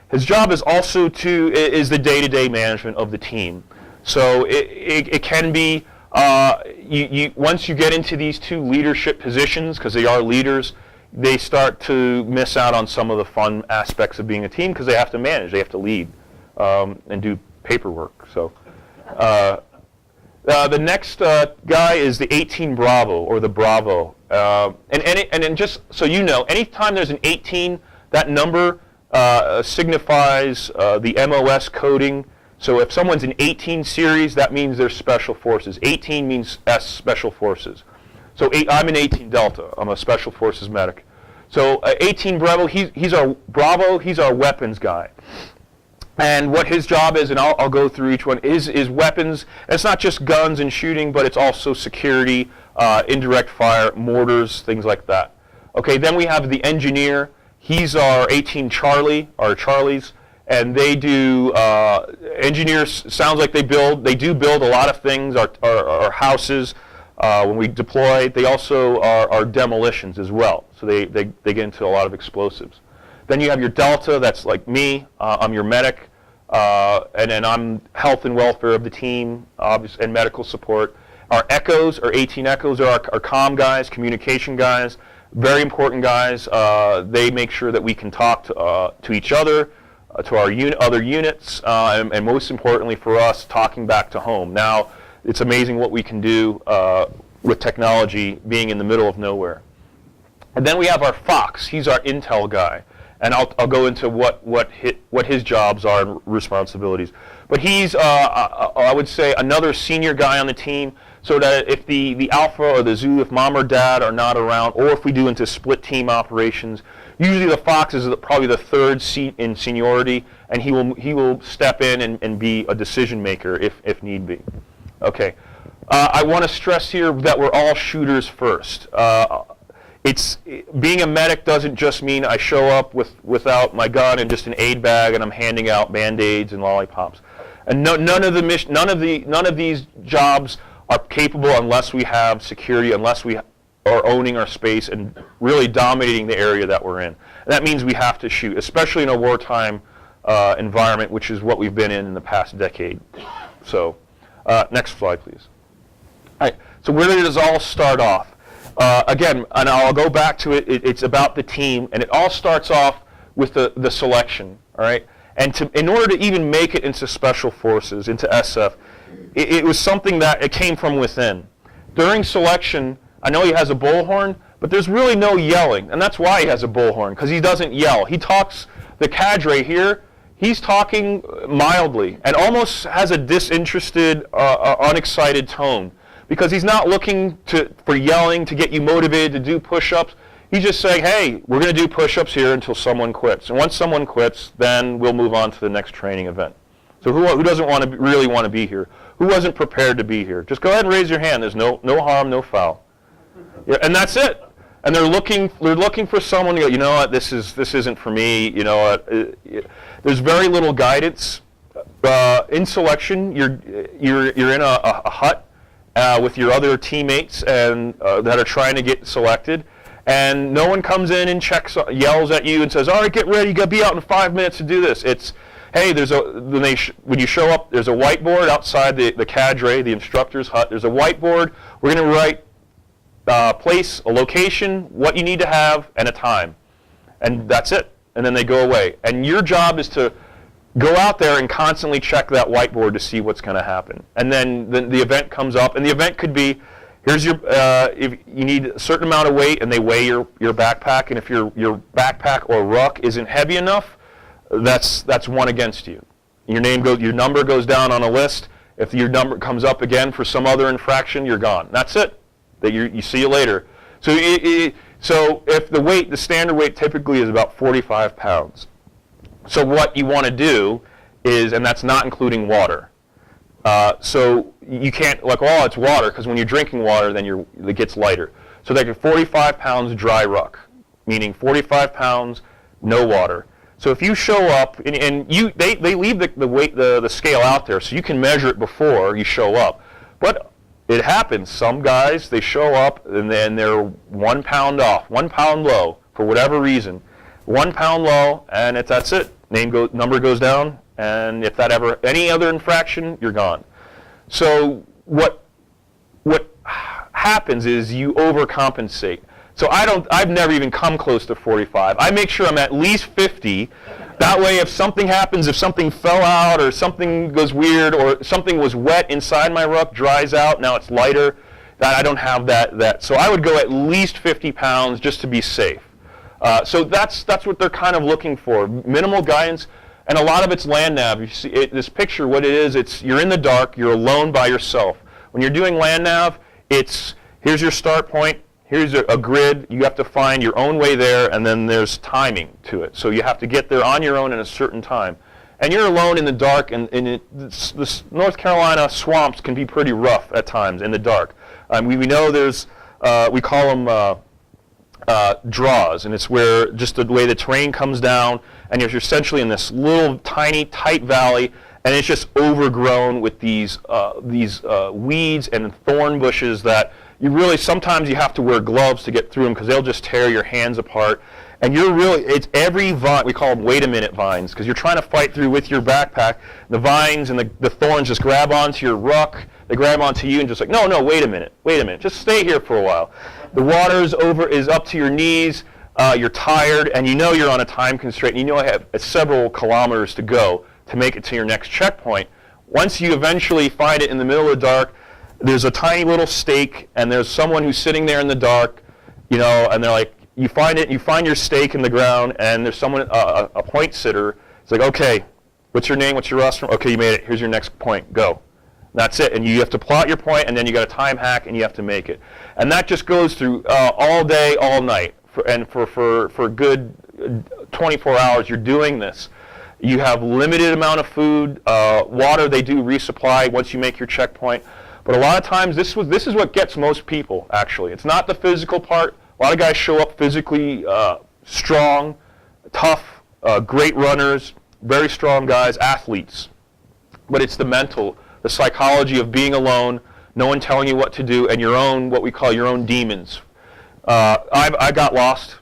His job is also is the day-to-day management of the team. So it can be, once you get into these two leadership positions, because they are leaders, they start to miss out on some of the fun aspects of being a team because they have to manage, they have to lead, and do paperwork. So the next guy is the 18 Bravo, or the Bravo. And just so you know, anytime there's an 18, that number signifies the MOS coding. So if someone's an 18 series, that means they're Special Forces. 18 means S Special Forces. So I'm an 18 Delta. I'm a Special Forces medic. So 18 Bravo, he's our weapons guy. And what his job is, and I'll go through each one, is weapons. And it's not just guns and shooting, but it's also security, indirect fire, mortars, things like that. Okay, then we have the engineer. He's our 18 Charlie, our Charlies, and they do, engineers, sounds like they do build a lot of things, our houses, when we deploy. They also are demolitions as well, so they get into a lot of explosives. Then you have your Delta, that's like me, I'm your medic, and then I'm health and welfare of the team, obviously, and medical support. Our Echoes, our 18 Echoes, are our comm guys, communication guys. Very important guys. They make sure that we can talk to each other, to our other units, and most importantly for us, talking back to home. Now, it's amazing what we can do with technology being in the middle of nowhere. And then we have our Fox. He's our intel guy, and I'll go into what his jobs are and responsibilities. But he's, I would say, another senior guy on the team. So that if the Alpha or the Zulu, if Mom or Dad are not around, or if we do into split team operations, usually the Fox is probably the third seat in seniority, and he will step in and be a decision maker if need be. Okay, I want to stress here that we're all shooters first. Being a medic doesn't just mean I show up without my gun and just an aid bag and I'm handing out Band-Aids and lollipops. And none of these jobs are capable unless we have security, unless we are owning our space and really dominating the area that we're in. And that means we have to shoot, especially in a wartime environment, which is what we've been in the past decade. So, next slide, please. All right, so where did this all start off? Again, and I'll go back to it, it's about the team, and it all starts off with the selection, all right? And in order to even make it into Special Forces, into SF, it was something that it came from within. During selection, I know he has a bullhorn, but there's really no yelling, and that's why he has a bullhorn, because he doesn't yell. He talks, the cadre here, he's talking mildly and almost has a disinterested, unexcited tone, because he's not looking for yelling to get you motivated to do push-ups. He's just saying, hey, we're going to do push-ups here until someone quits. And once someone quits, then we'll move on to the next training event. So who doesn't really want to be here? Who wasn't prepared to be here? Just go ahead and raise your hand. There's no harm, no foul. Yeah, and that's it. And they're looking for someone to go, you know what, this isn't for me. You know what, there's very little guidance. In selection, you're in a hut with your other teammates and that are trying to get selected. And no one comes in and yells at you and says, all right, get ready, you got to be out in 5 minutes to do this. It's, hey, when you show up, there's a whiteboard outside the cadre, the instructor's hut. There's a whiteboard. We're going to write place, a location, what you need to have, and a time. And that's it. And then they go away. And your job is to go out there and constantly check that whiteboard to see what's going to happen. And then the event comes up, and the event could be, here's your, if you need a certain amount of weight, and they weigh your backpack, and if your backpack or ruck isn't heavy enough, that's one against you. Your number goes down on a list. If your number comes up again for some other infraction, you're gone. That's it. You see you later. So if the standard weight typically is about 45 pounds. So what you want to do is, and that's not including water. So you can't, like, oh, it's water, because when you're drinking water, then it gets lighter. So they get 45 pounds dry ruck, meaning 45 pounds, no water. So if you show up, and they leave the scale out there, so you can measure it before you show up. But it happens. Some guys, they show up, and then they're 1 pound off, 1 pound low, for whatever reason. 1 pound low, and that's it. Number goes down, and if any other infraction, you're gone. So what happens is you overcompensate. So I've never even come close to 45. I make sure I'm at least 50. That way, if something happens, if something fell out or something goes weird or something was wet inside my ruck, dries out, now it's lighter, that I don't have that. So I would go at least 50 pounds just to be safe. So that's what they're kind of looking for, minimal guidance, and a lot of it's land nav. You see this picture, what it is, you're in the dark, you're alone by yourself. When you're doing land nav, here's your start point, here's a grid, you have to find your own way there, and then there's timing to it. So you have to get there on your own in a certain time. And you're alone in the dark, and the North Carolina swamps can be pretty rough at times in the dark. We know there's, we call them draws, and it's where just the way the terrain comes down, and you're essentially in this little tiny tight valley, and it's just overgrown with these weeds and thorn bushes that sometimes you have to wear gloves to get through them because they'll just tear your hands apart. And it's every vine, we call them wait a minute vines, because you're trying to fight through with your backpack. The vines and the thorns just grab onto your ruck, they grab onto you and just like, no, wait a minute, just stay here for a while. The water is up to your knees, you're tired, and you know you're on a time constraint, and you know I have several kilometers to go to make it to your next checkpoint. Once you eventually find it in the middle of the dark, there's a tiny little stake, and there's someone who's sitting there in the dark, and they're like, you find it, you find your stake in the ground, and there's someone, a point sitter. It's like, okay, what's your name, what's your roster? Okay, you made it, here's your next point, go. That's it, and you have to plot your point, and then you got a time hack, and you have to make it. And that just goes through all day, all night, for a good 24 hours, you're doing this. You have limited amount of food, water they do resupply once you make your checkpoint. But a lot of times, this is what gets most people, actually. It's not the physical part. A lot of guys show up physically strong, tough, great runners, very strong guys, athletes. But it's the mental, the psychology of being alone, no one telling you what to do, and what we call your own demons. I got lost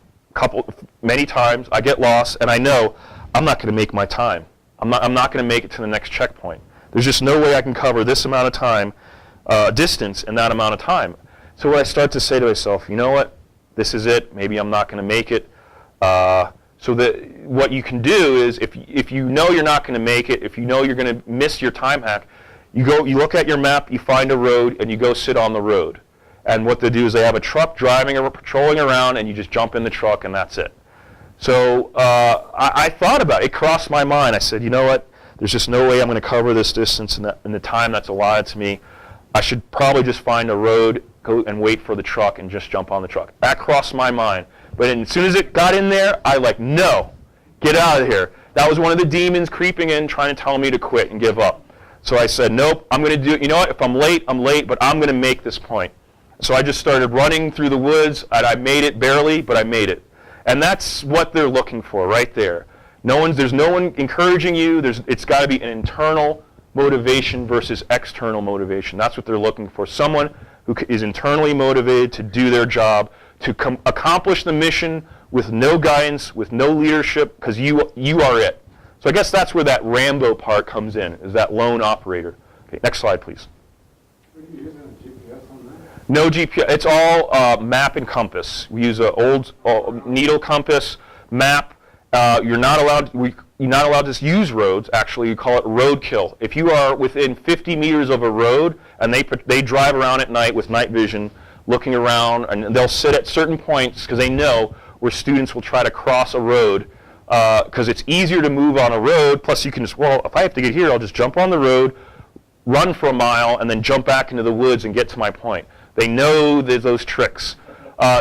many times. I get lost, and I know I'm not going to make my time. I'm not going to make it to the next checkpoint. There's just no way I can cover this amount of time, distance in that amount of time. So what I start to say to myself, you know what, this is it. Maybe I'm not going to make it. So what you can do is, if you know you're not going to make it, if you know you're going to miss your time hack, you look at your map, you find a road, and you go sit on the road. And what they do is they have a truck driving or patrolling around, and you just jump in the truck, and that's it. So I thought about it. It crossed my mind. I said, you know what? There's just no way I'm going to cover this distance in the time that's allotted to me. I should probably just find a road, go and wait for the truck, and just jump on the truck. That crossed my mind. But as soon as it got in there, I no, get out of here. That was one of the demons creeping in, trying to tell me to quit and give up. So I said, nope, I'm going to do it. You know what? If I'm late, but I'm going to make this point. So I just started running through the woods, and I made it barely, but I made it. And that's what they're looking for right there. There's no one encouraging you. It's got to be an internal motivation versus external motivation. That's what they're looking for. Someone who is internally motivated to do their job, to accomplish the mission with no guidance, with no leadership, because you are it. So I guess that's where that Rambo part comes in, is that lone operator. Okay, next slide, please. Are you using a GPS on that? No GPS. It's all map and compass. We use an old needle compass map. You're not allowed to use roads. Actually, you call it roadkill. If you are within 50 meters of a road and they drive around at night with night vision, looking around, and they'll sit at certain points because they know where students will try to cross a road because it's easier to move on a road. Plus, you can just, well, if I have to get here, I'll just jump on the road, run for a mile, and then jump back into the woods and get to my point. They know those tricks.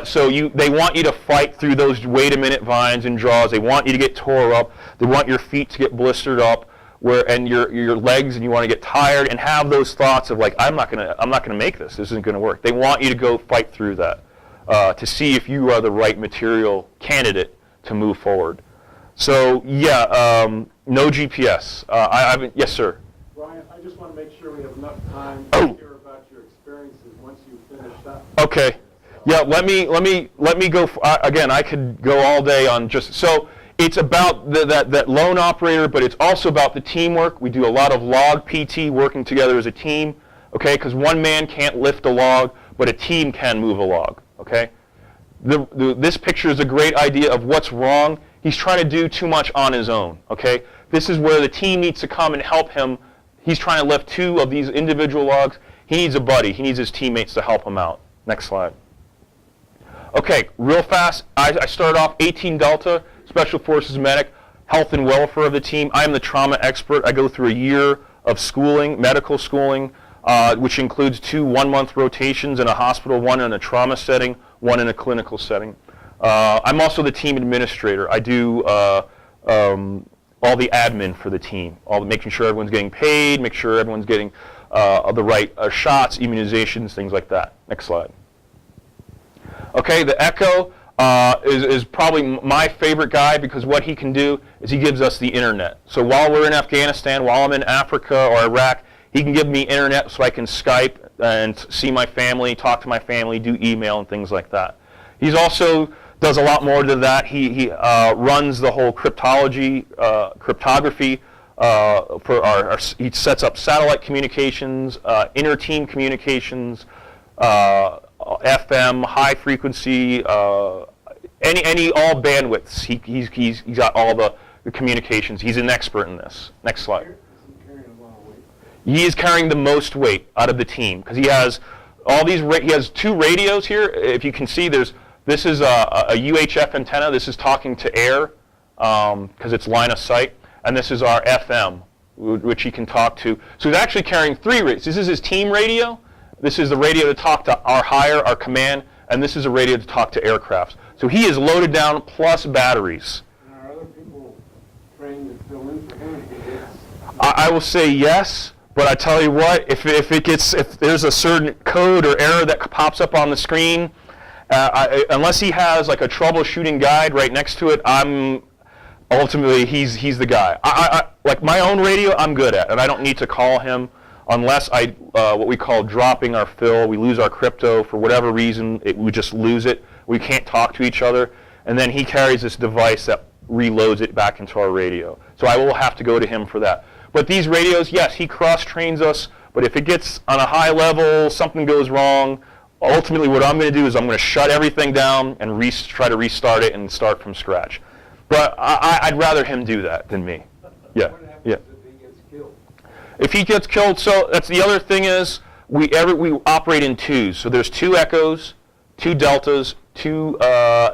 So they want you to fight through those wait-a-minute vines and draws. They want you to get tore up. They want your feet to get blistered up, and your legs, and you want to get tired and have those thoughts of like, I'm not gonna make this. This isn't gonna work. They want you to go fight through that to see if you are the right material candidate to move forward. So yeah, no GPS. Yes, sir. Brian, I just want to make sure we have enough time Oh. to hear about your experiences once you finish up. Okay. Yeah, let me go. Again, I could go all day on just, so it's about that lone operator, but it's also about the teamwork. We do a lot of log PT, working together as a team, okay, because one man can't lift a log, but a team can move a log, okay? This picture is a great idea of what's wrong. He's trying to do too much on his own, okay? This is where the team needs to come and help him. He's trying to lift 2 of these individual logs. He needs a buddy. He needs his teammates to help him out. Next slide. Okay, real fast. I started off 18 Delta, Special Forces medic, health and welfare of the team. I am the trauma expert. I go through a year of schooling, medical schooling, which includes 2 one-month rotations in a hospital, 1 in a trauma setting, 1 in a clinical setting. I'm also the team administrator. I do all the admin for the team, making sure everyone's getting paid, make sure everyone's getting the right shots, immunizations, things like that. Next slide. Okay, the Echo is probably my favorite guy because what he can do is he gives us the internet. So while we're in Afghanistan, while I'm in Africa or Iraq, he can give me internet so I can Skype and see my family, talk to my family, do email and things like that. He's also does a lot more to that. He runs the whole cryptography for he sets up satellite communications, inter-team communications, FM, high frequency, all bandwidths. He's got all the communications. He's an expert in this. Next slide. He is carrying the most weight out of the team because he has all these. He has 2 radios here. If you can see, this is a UHF antenna. This is talking to air because it's line of sight, and this is our FM, which he can talk to. So he's actually carrying 3 radios. This is his team radio. This is the radio to talk to our higher, our command, and this is a radio to talk to aircrafts. So he is loaded down plus batteries. And are other people trained to fill in for him? I will say yes, but I tell you what, if there's a certain code or error that pops up on the screen, unless he has like a troubleshooting guide right next to it, ultimately he's the guy. Like my own radio, I'm good at, and I don't need to call him. Unless what we call dropping our fill, we lose our crypto for whatever reason, we just lose it. We can't talk to each other, and then he carries this device that reloads it back into our radio. So I will have to go to him for that. But these radios, yes, he cross-trains us, but if it gets on a high level, something goes wrong, ultimately what I'm going to do is I'm going to shut everything down and try to restart it and start from scratch. But I'd rather him do that than me. Yeah. What happens Yeah. if he gets killed? If he gets killed, so that's the other thing is we operate in twos. So there's 2 Echoes, 2 Deltas, 2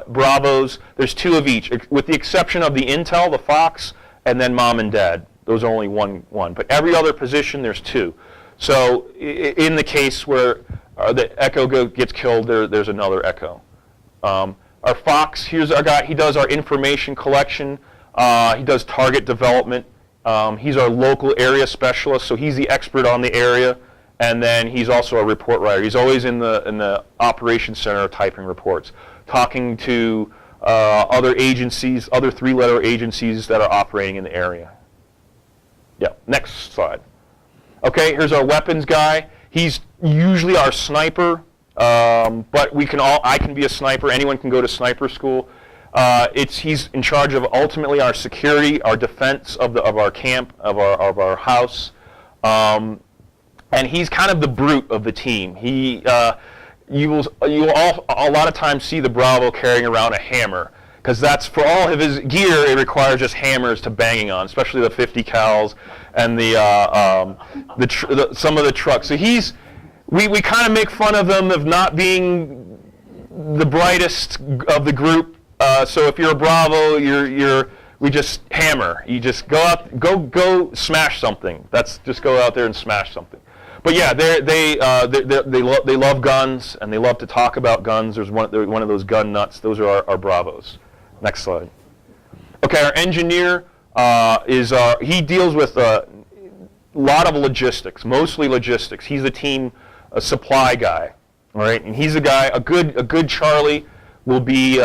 Bravos. There's 2 of each, with the exception of the Intel, the Fox, and then Mom and Dad. Those are only one. But every other position, there's 2. So in the case where the Echo gets killed, there's another Echo. Our Fox, here's our guy. He does our information collection. He does target development. He's our local area specialist, so he's the expert on the area. And then he's also a report writer. He's always in the operations center typing reports, talking to other agencies, other 3-letter agencies that are operating in the area. Yeah, next slide. Okay, here's our weapons guy. He's usually our sniper, but I can be a sniper. Anyone can go to sniper school. He's in charge of ultimately our security, our defense of our camp, of our house. And he's kind of the brute of the team. You will a lot of times see the Bravo carrying around a hammer, because that's, for all of his gear, it requires just hammers to banging on, especially the 50 cals and some of the trucks. So we kind of make fun of them of not being the brightest of the group. So if you're a Bravo, we just hammer. You just go out, go smash something. That's just go out there and smash something. But yeah, they love guns, and they love to talk about guns. There's one of those gun nuts. Those are our Bravos. Next slide. Okay, our engineer he deals with a lot of logistics, mostly logistics. He's a supply guy, all right? And he's a good Charlie will be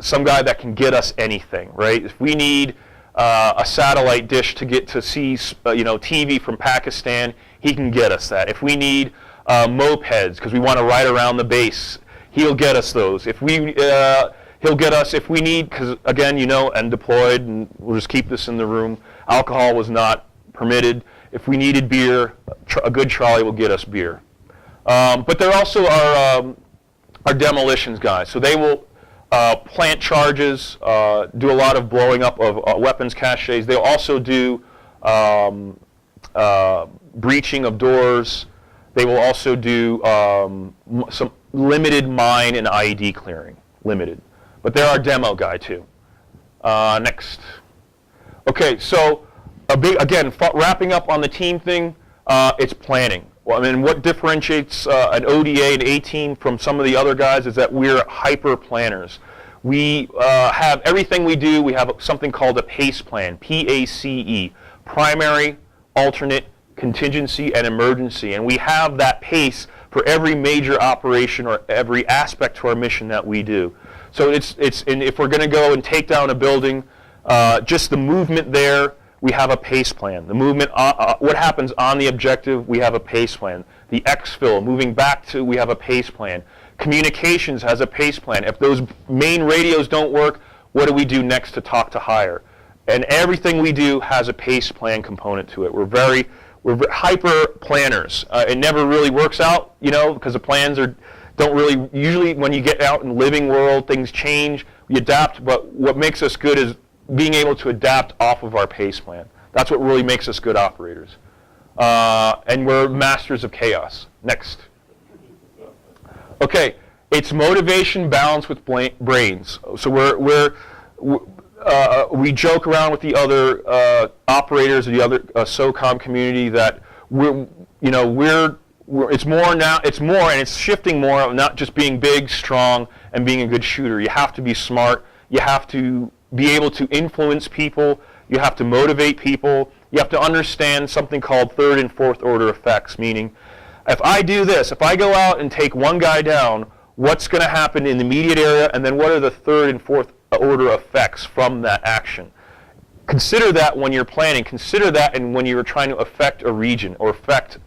some guy that can get us anything, right? If we need a satellite dish to get to see TV from Pakistan, he can get us that. If we need mopeds because we want to ride around the base, he'll get us those. He'll get us if we need, because again, and deployed, and we'll just keep this in the room. Alcohol was not permitted. If we needed beer, a good Charlie will get us beer. But they're also our demolitions guys. So they will plant charges, do a lot of blowing up of weapons caches. They'll also do breaching of doors. They will also do some limited mine and IED clearing, limited. But they're our demo guy too. Next. Okay, so wrapping up on the team thing, it's planning. Well, I mean, what differentiates an ODA and A-team from some of the other guys is that we're hyper planners. We have everything we do. We have something called a PACE plan, P-A-C-E, primary, alternate, contingency, and emergency. And we have that PACE for every major operation or every aspect to our mission that we do. So and if we're going to go and take down a building, just the movement there, we have a PACE plan. The movement, what happens on the objective, we have a PACE plan. The exfil, moving back to, we have a PACE plan. Communications has a PACE plan. If those main radios don't work, what do we do next to talk to higher? And everything we do has a PACE plan component to it. We're hyper planners. It never really works out, because the plans don't really, usually when you get out in the living world, things change, we adapt, but what makes us good is being able to adapt off of our PACE plan. That's what really makes us good operators. And we're masters of chaos. Next. Okay, it's motivation balanced with brains. So we joke around with the other operators of the other SOCOM community that it's more now. It's more, and it's shifting more of not just being big, strong, and being a good shooter. You have to be smart. You have to be able to influence people. You have to motivate people. You have to understand something called third and fourth order effects, meaning if I do this, if I go out and take one guy down, what's going to happen in the immediate area, and then what are the third and fourth order effects from that action? Consider that when you're planning. Consider that and when you're trying to affect a region or affect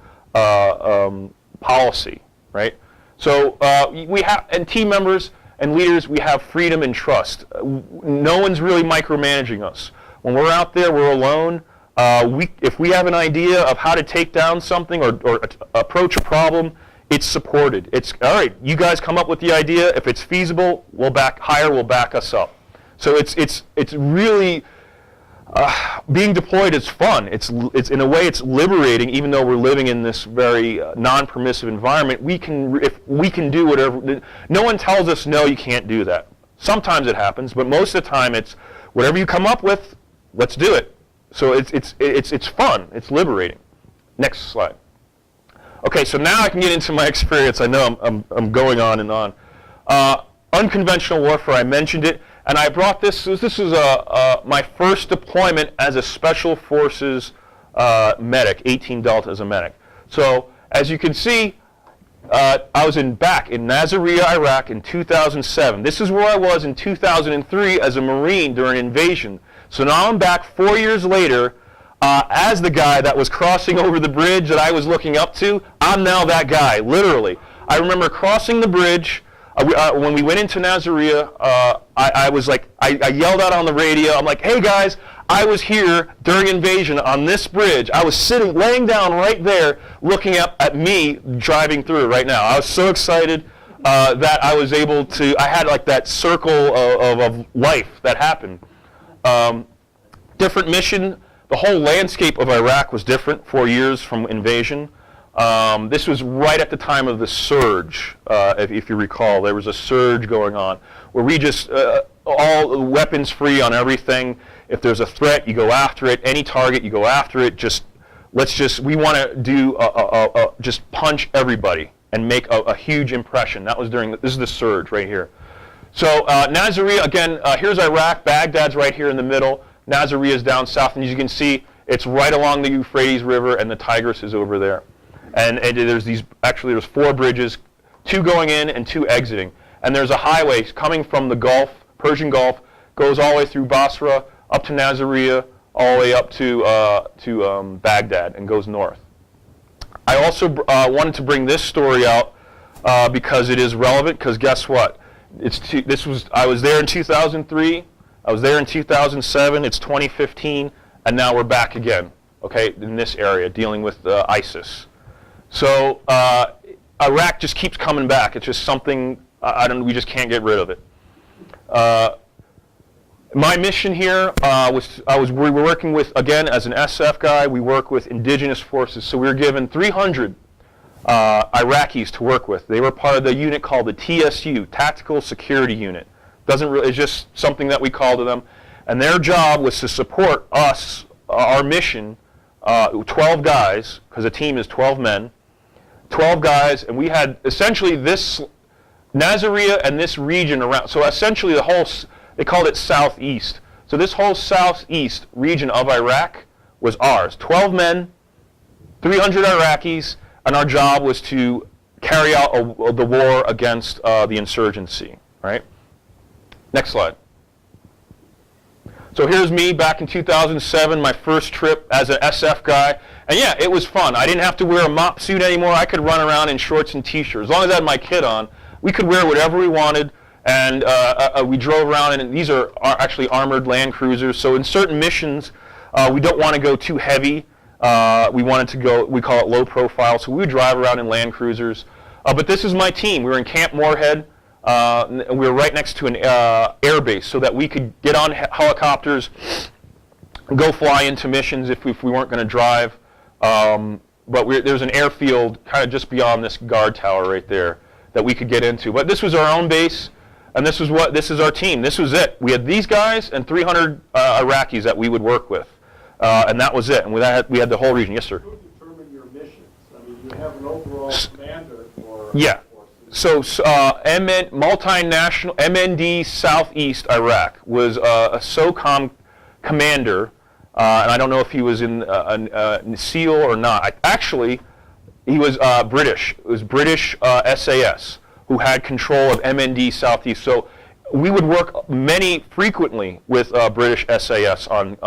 policy, right? So we have, and team members and leaders, we have freedom and trust. No one's really micromanaging us. When we're out there, we're alone. If we have an idea of how to take down something or approach a problem, it's supported. It's all right. You guys come up with the idea. If it's feasible, we'll back us up. So it's really being deployed is fun. It's in a way it's liberating. Even though we're living in this very non-permissive environment, we can do whatever. No one tells us no, you can't do that. Sometimes it happens, but most of the time it's whatever you come up with, let's do it. So it's fun. It's liberating. Next slide. Okay, so now I can get into my experience. I know I'm going on and on. Unconventional warfare, I mentioned it, and I brought this. This is my first deployment as a Special Forces medic, 18 Delta as a medic. So as you can see, I was back in Nasiriyah, Iraq in 2007. This is where I was in 2003 as a Marine during invasion. So now I'm back 4 years later. As the guy that was crossing over the bridge that I was looking up to, I'm now that guy, literally. I remember crossing the bridge. When we went into Nasiriyah, I was like, I yelled out on the radio, I'm like, hey guys, I was here during invasion on this bridge. I was laying down right there, looking up at me driving through right now. I was so excited that I was able to, I had like that circle of life that happened. Different mission. The whole landscape of Iraq was different 4 years from invasion. This was right at the time of the surge, if you recall. There was a surge going on where we just, all weapons free on everything. If there's a threat, you go after it. Any target, you go after it. We want to do, just punch everybody and make a huge impression. That was this is the surge right here. So Nasiriyah, again, here's Iraq. Baghdad's right here in the middle. Nasiriyah is down south, and as you can see, it's right along the Euphrates River, and the Tigris is over there. And there's 4 bridges, 2 going in and 2 exiting. And there's a highway coming from the Gulf, Persian Gulf, goes all the way through Basra, up to Nasiriyah, all the way up to Baghdad, and goes north. I also wanted to bring this story out because it is relevant, because guess what? I was there in 2003. I was there in 2007, it's 2015, and now we're back again, okay, in this area, dealing with ISIS. So Iraq just keeps coming back. It's just something, we just can't get rid of it. My mission here we were working with, again, as an SF guy, we work with indigenous forces, so we were given 300 Iraqis to work with. They were part of the unit called the TSU, Tactical Security Unit. It's just something that we call to them. And their job was to support us, our mission, 12 guys, because a team is 12 men, 12 guys, and we had essentially this Nasiriyah and this region around. So essentially they called it Southeast. So this whole Southeast region of Iraq was ours. 12 men, 300 Iraqis, and our job was to carry out the war against the insurgency, right? Next slide. So here's me back in 2007, my first trip as an SF guy. And yeah, it was fun. I didn't have to wear a mop suit anymore. I could run around in shorts and t-shirts. As long as I had my kit on, we could wear whatever we wanted. And we drove around, and these are actually armored Land Cruisers. So in certain missions, we don't want to go too heavy. We wanted to go, we call it low profile. So we would drive around in Land Cruisers. But this is my team. We were in Camp Moorhead. We were right next to an air base so that we could get on helicopters and go fly into missions if we weren't going to drive. But there's an airfield kind of just beyond this guard tower right there that we could get into. But this was our own base, and this is our team. This was it. We had these guys and 300 Iraqis that we would work with, and that was it. And we had the whole region. Yes, sir. Who determined your missions? I mean, you have an overall commander for... Yeah. So multinational MND Southeast Iraq was a SOCOM commander, and I don't know if he was in SEAL or not. Actually, he was British. It was British SAS who had control of MND Southeast. So we would work frequently with British SAS on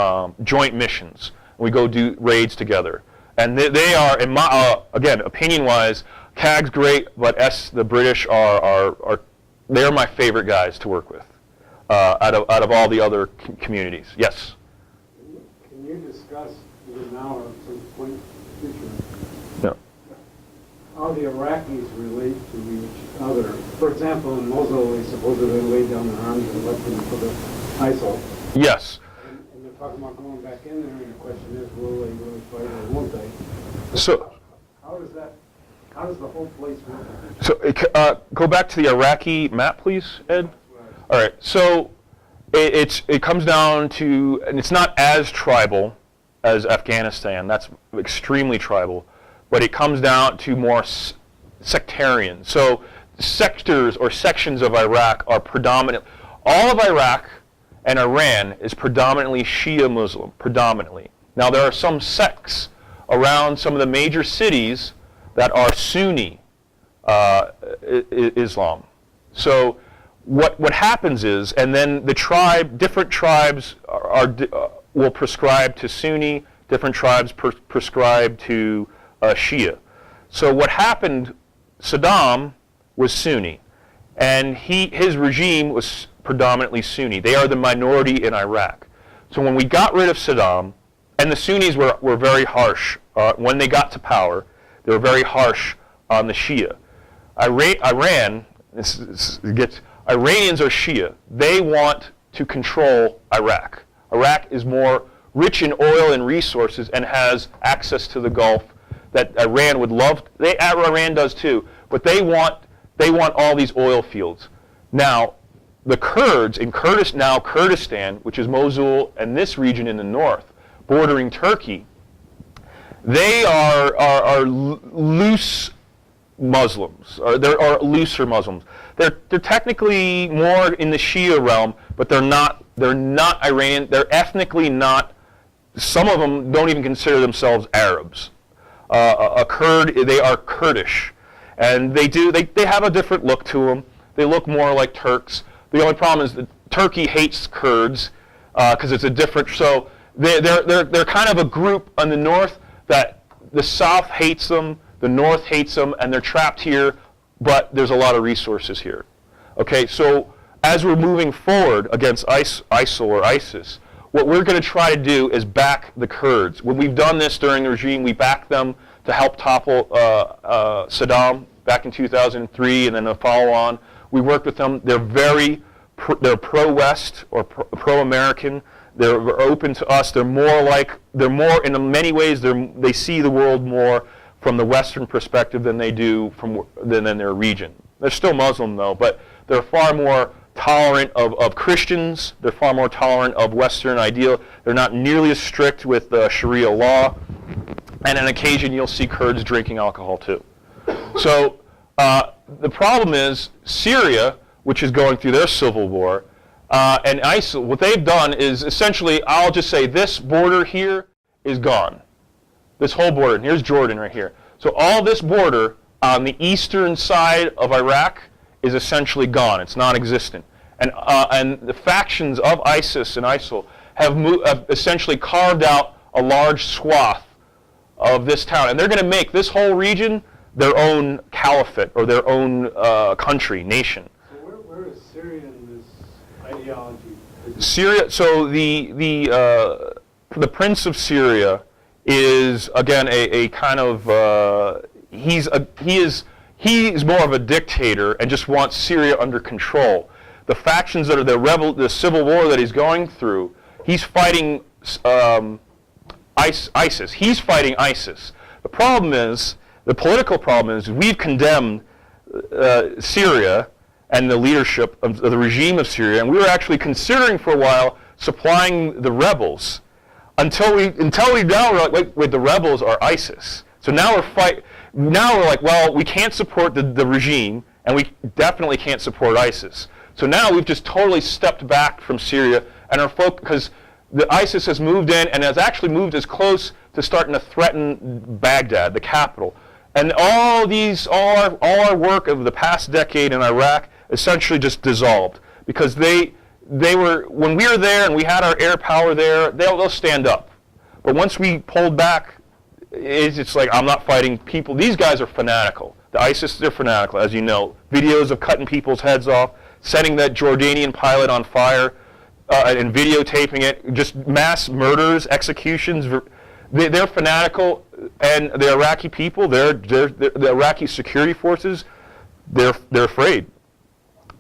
joint missions. We go do raids together, and they are, in my again, opinion-wise, CAG's great, but the British they're my favorite guys to work with out of all the other communities. Yes. Can you discuss either now or at some point in the future? No. how the Iraqis relate to each other. For example, in Mosul, they supposedly laid down their arms and left them for the ISIL. Yes. And they're talking about going back in there, and the question is, will they really fight or won't they? So, How does the whole place work? so go back to the Iraqi map, please, Ed. All right. So it comes down to, and it's not as tribal as Afghanistan. That's extremely tribal, but it comes down to more sectarian. So sectors or sections of Iraq are predominant. All of Iraq and Iran is predominantly Shia Muslim, predominantly. Now there are some sects around some of the major cities that are Sunni Islam. So what happens is, and then the different tribes will prescribe to Sunni, different tribes prescribe to Shia. So what happened, Saddam was Sunni, and his regime was predominantly Sunni. They are the minority in Iraq. So when we got rid of Saddam, and the Sunnis were very harsh when they got to power, they were very harsh on the Shia. Iranians are Shia. They want to control Iraq. Iraq is more rich in oil and resources and has access to the Gulf that Iran would love. Iran does too, but they want all these oil fields. Now, the Kurds in Kurdistan, which is Mosul and this region in the north, bordering Turkey, they are loose Muslims, or they're looser Muslims. They're technically more in the Shia realm, but they're not Iranian. They're ethnically not. Some of them don't even consider themselves Arabs. A Kurd, they are Kurdish, and they have a different look to them. They look more like Turks. The only problem is that Turkey hates Kurds because it's a different. So they're kind of a group on the north that the south hates them, the north hates them, and they're trapped here. But there's a lot of resources here. Okay, so as we're moving forward against ISIL or ISIS, what we're going to try to do is back the Kurds. When we've done this during the regime, we backed them to help topple Saddam back in 2003, and then a follow-on. We worked with them. They're pro-West or pro-American. They're open to us. They're more in many ways. They see the world more from the Western perspective than they do than in their region. They're still Muslim though, but they're far more tolerant of Christians. They're far more tolerant of Western ideal. They're not nearly as strict with Sharia law. And on occasion you'll see Kurds drinking alcohol too. So the problem is Syria, which is going through their civil war, and ISIL, what they've done is essentially, I'll just say this border here is gone. This whole border, and here's Jordan right here. So all this border on the eastern side of Iraq is essentially gone. It's non-existent. And the factions of ISIS and ISIL have essentially carved out a large swath of this town. And they're going to make this whole region their own caliphate or their own country, nation. So where is Syria in this ideology? Syria, so the Prince of Syria is again a kind of he's more of a dictator and just wants Syria under control. The factions that are the civil war that he's going through, he's fighting ISIS. He's fighting ISIS. The political problem is we've condemned Syria and the leadership of the regime of Syria, and we were actually considering for a while supplying the rebels. Until we now we're like, wait, the rebels are ISIS. So now we're like, well, we can't support the regime, and we definitely can't support ISIS. So now we've just totally stepped back from Syria, and because the ISIS has moved in and has actually moved as close to starting to threaten Baghdad, the capital. And all our work of the past decade in Iraq essentially just dissolved because when we were there and we had our air power there, they'll stand up. But once we pulled back, it's like, I'm not fighting people. These guys are fanatical. The ISIS, they're fanatical, as you know. Videos of cutting people's heads off, setting that Jordanian pilot on fire, and videotaping it, just mass murders, executions. They're fanatical. and the Iraqi people, the Iraqi security forces, they're afraid,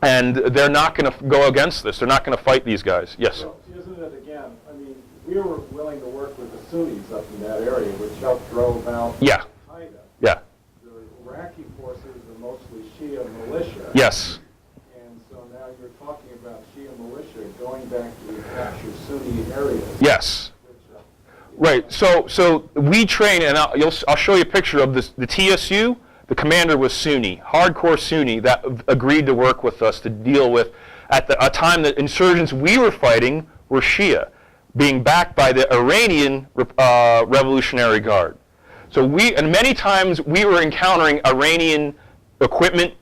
and they're not going to go against this. They're not going to fight these guys. Yes. Well, isn't it again? I mean, we were willing to work with the Sunnis up in that area, which helped drove out Yeah. Al-Qaeda. Yeah. The Iraqi forces are mostly Shia militia. Yes. And so now you're talking about Shia militia going back to capture Sunni areas. Yes. Which, Right. So we train, and I'll show you a picture of this. The TSU. The commander was Sunni, hardcore Sunni, that agreed to work with us to deal with. At a time that insurgents we were fighting were Shia, being backed by the Iranian Revolutionary Guard. So and many times we were encountering Iranian equipment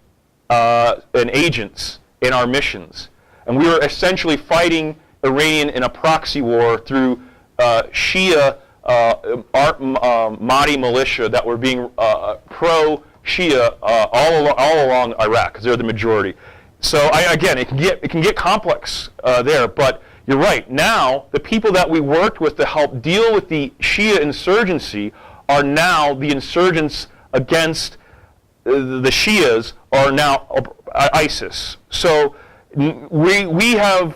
and agents in our missions. And we were essentially fighting Iranian in a proxy war through Shia Mahdi militia that were being pro-Shia all along Iraq, because they're the majority. So again, it can get complex there, but you're right. Now, the people that we worked with to help deal with the Shia insurgency are now the insurgents against the Shias are now ISIS. So we're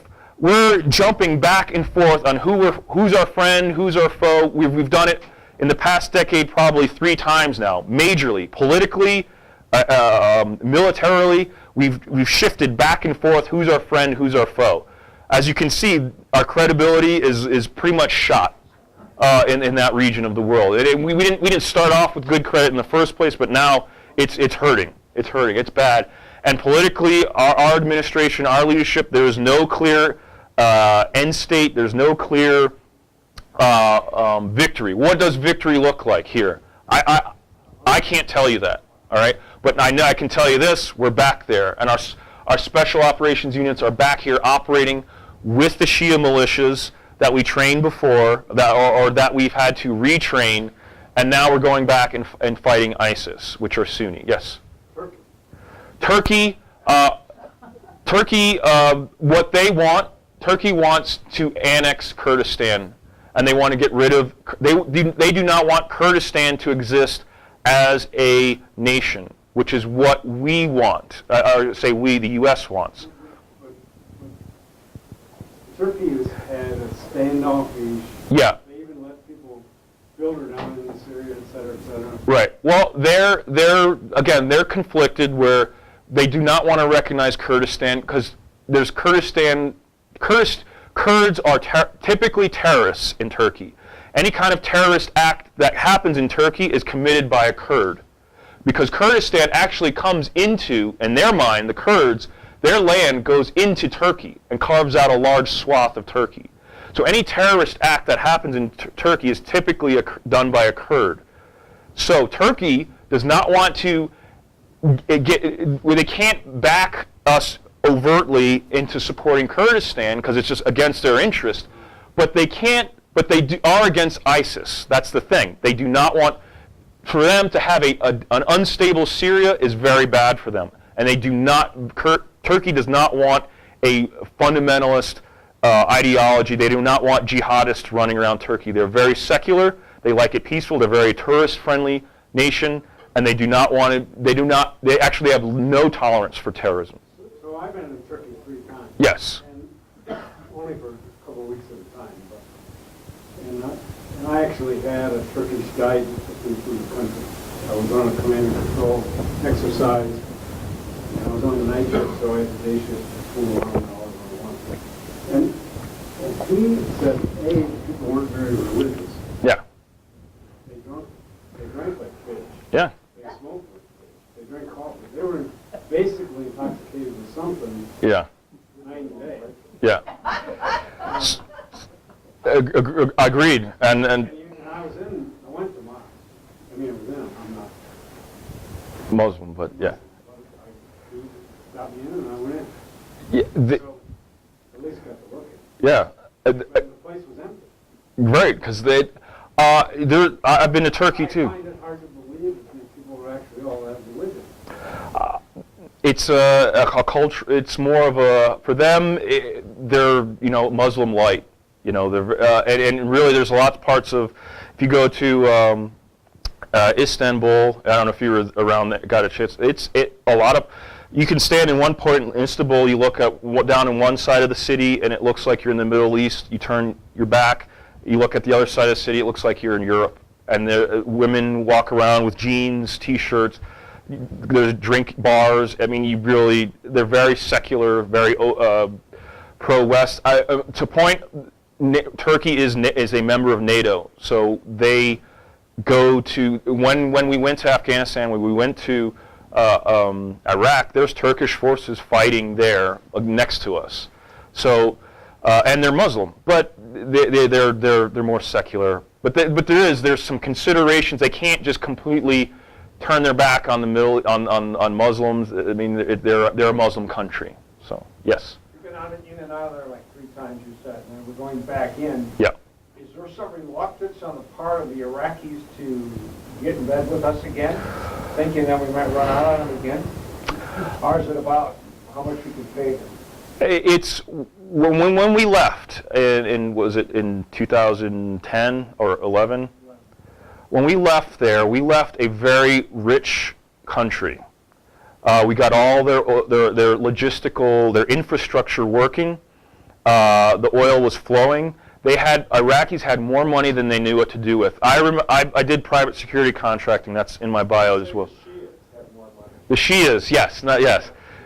jumping back and forth on who's our friend, who's our foe. We've done it in the past decade probably 3 times now, majorly, politically, militarily. We've shifted back and forth. Who's our friend? Who's our foe? As you can see, our credibility is pretty much shot in that region of the world. We didn't start off with good credit in the first place, but now it's hurting. It's hurting. It's bad. And politically, our administration, our leadership, there is no clear end state. There's no clear victory. What does victory look like here? I can't tell you that. All right, but I know I can tell you this: we're back there, and our special operations units are back here operating with the Shia militias that we trained before, or that we've had to retrain, and now we're going back and fighting ISIS, which are Sunni. Yes. Turkey. What they want. Turkey wants to annex Kurdistan, and they want to get rid of. They do not want Kurdistan to exist as a nation, which is what we want, or say we, the U.S. wants. Turkey has had a standoffish. Yeah. They even let people build her down in Syria, et cetera, et cetera. Right. Well, they're conflicted where they do not want to recognize Kurdistan because there's Kurdistan. Kurds are typically terrorists in Turkey. Any kind of terrorist act that happens in Turkey is committed by a Kurd. Because Kurdistan actually comes into, in their mind, the Kurds, their land goes into Turkey and carves out a large swath of Turkey. So any terrorist act that happens in Turkey is typically done by a Kurd. So Turkey does not want to they can't back us overtly into supporting Kurdistan because it's just against their interest, but they are against ISIS. That's the thing. They do not want, for them to have an unstable Syria is very bad for them. And they do not, Turkey does not want a fundamentalist ideology. They do not want jihadists running around Turkey. They're very secular. They like it peaceful. They're a very tourist-friendly nation. And they do not want it, they actually have no tolerance for terrorism. So I've been in Turkey 3 times. Yes. And only for a couple of weeks at a time. And I actually had a Turkish guide that took me through the country. I was on a command and control exercise, and I was on the night shift, so I had the day shift between 1 and all over one. And he said, people weren't very religious. Yeah. They drank like fish. Yeah. They smoked like fish. They drank coffee. They were basically intoxicated with something. Yeah. Night and day. Yeah. Agreed. And I went to Mosque. I'm not Muslim, but yeah. He got me in and I went in. Yeah. So at least got to look at it. Yeah. But the place was empty. Right, because I've been to Turkey too. I find it hard to believe that these people are actually all that religious. It's a culture. It's more of a, for them, they're Muslim light. They're and really there's lots of parts of, if you go to Istanbul. I don't know if you were around that, got a chance. A lot of, you can stand in one point in Istanbul, you look down in one side of the city and it looks like you're in the Middle East. You turn your back, you look at the other side of the city, it looks like you're in Europe. And the women walk around with jeans, t-shirts, there's drink bars. I mean, they're very secular, very pro-West. To point, Turkey is a member of NATO, so they go to, when we went to Afghanistan, when we went to Iraq, there's Turkish forces fighting there next to us. So, and they're Muslim, but they're more secular. But there's some considerations. They can't just completely turn their back on on Muslims. I mean, they're a Muslim country. So yes. You've been in and out of there like 3 times, you said, and we're going back in. Yeah. Is there some reluctance on the part of the Iraqis to get in bed with us again, thinking that we might run out on them again? Or is it about how much we can pay them? It's when we left, was it in 2010 or 11? When we left there, we left a very rich country. We got all their logistical, their infrastructure working. The oil was flowing. Iraqis had more money than they knew what to do with. I did private security contracting. That's in my bio as well. The Shias, yes,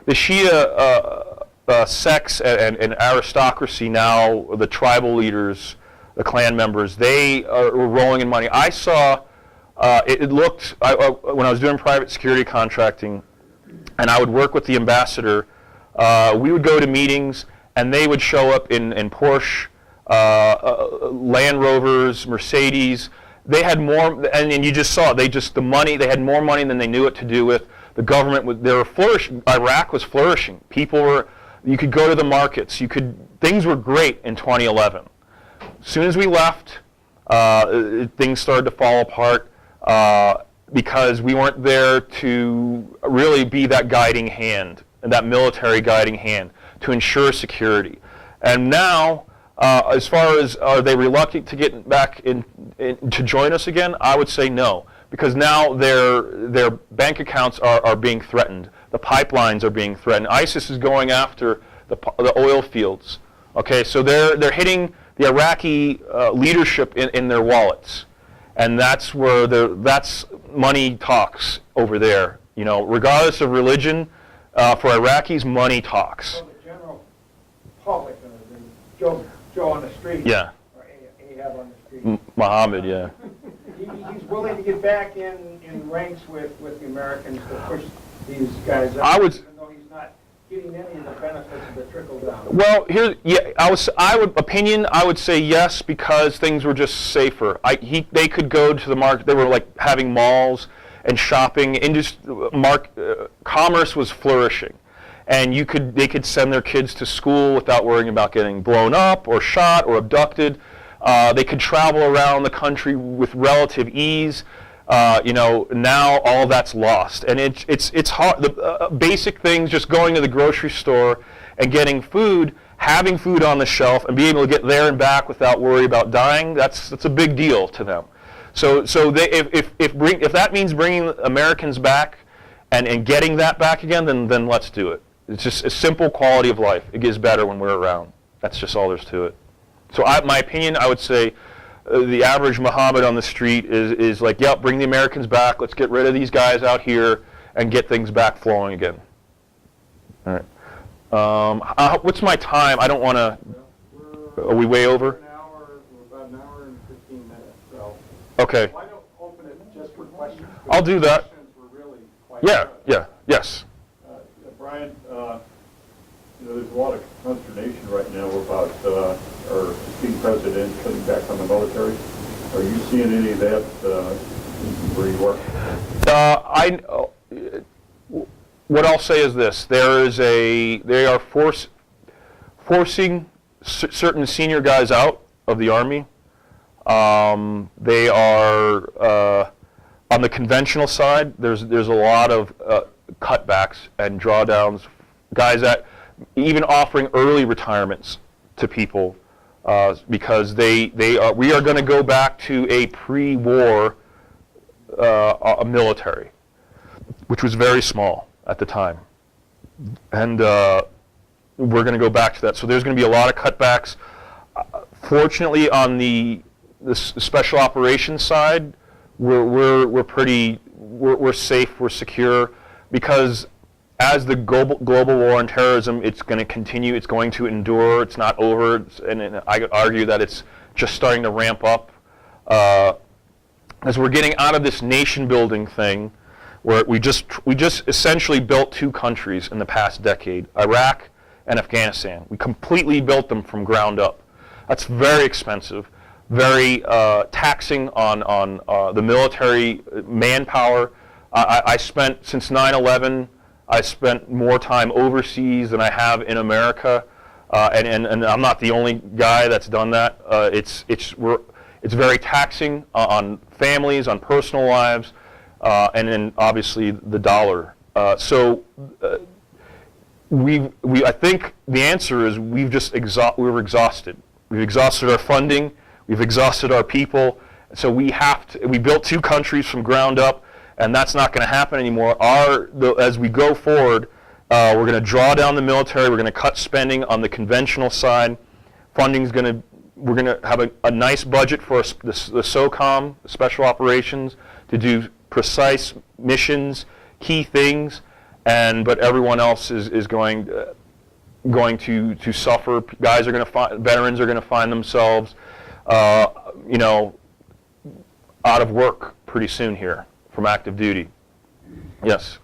the Shia sects and aristocracy now, the tribal leaders, the clan members, they were rolling in money. I saw, it looked, when I was doing private security contracting, and I would work with the ambassador, we would go to meetings, and they would show up in Porsche, Land Rovers, Mercedes. They had more, and you just saw, they had more money than they knew what to do with. The government they were flourishing. Iraq was flourishing. You could go to the markets. Things were great in 2011. As soon as we left, things started to fall apart because we weren't there to really be that guiding hand, that military guiding hand to ensure security. And now, as far as are they reluctant to get back to join us again, I would say no, because now their bank accounts are being threatened. The pipelines are being threatened. ISIS is going after the oil fields. Okay, so they're hitting the Iraqi leadership in their wallets, and that's where that's money talks over there. You know, regardless of religion, for Iraqis, money talks. So the general public, Joe on the street, yeah, or Ahab on the street, Muhammad, yeah. He's willing to get back in ranks with the Americans to push these guys out, I would, even though he's not getting any of the benefits of the trickle down. well, I would say yes, because things were just safer. They could go to the market. They were like having malls and shopping. Commerce was flourishing, and they could send their kids to school without worrying about getting blown up or shot or abducted. They could travel around the country with relative ease. Now all that's lost, and it's hard. The basic things, just going to the grocery store and getting food, having food on the shelf, and being able to get there and back without worry about dying. That's a big deal to them. So if that means bringing Americans back and getting that back again, then let's do it. It's just a simple quality of life. It gets better when we're around. That's just all there's to it. So my opinion, I would say the average Muhammad on the street is like, yep, bring the Americans back. Let's get rid of these guys out here and get things back flowing again. All right. What's my time? I don't want to. Are we way over? We're about an hour and 15 minutes. So Okay. why don't open it just for questions? I'll do that. Questions were really quite Yeah. good. Yeah. Yes. Brian, there's a lot of consternation right now about our esteemed president cutting back on the military. Are you seeing any of that where you are? What I'll say is this: they are forcing certain senior guys out of the Army. They are on the conventional side. There's a lot of cutbacks and drawdowns. Guys that even offering early retirements to people because we are going to go back to a pre-war a military, which was very small at the time. And we're going to go back to that. So there's going to be a lot of cutbacks. Fortunately, on the special operations side, we're safe, we're secure, because as the global war on terrorism, it's going to continue, it's going to endure, it's not over, and I could argue that it's just starting to ramp up. As we're getting out of this nation-building thing, where we just essentially built two countries in the past decade, Iraq and Afghanistan. We completely built them from ground up. That's very expensive, very taxing on the military manpower. I spent, since 9/11, I spent more time overseas than I have in America, and I'm not the only guy that's done that. It's very taxing on families, on personal lives, and then obviously the dollar. I think the answer is we're exhausted. We've exhausted our funding. We've exhausted our people. So we built two countries from ground up, and that's not going to happen anymore. As we go forward, we're going to draw down the military. We're going to cut spending on the conventional side. We're going to have a nice budget for the SOCOM, Special Operations, to do precise missions, key things, but everyone else is going to suffer. Veterans are going to find themselves, out of work pretty soon here from active duty. Yes.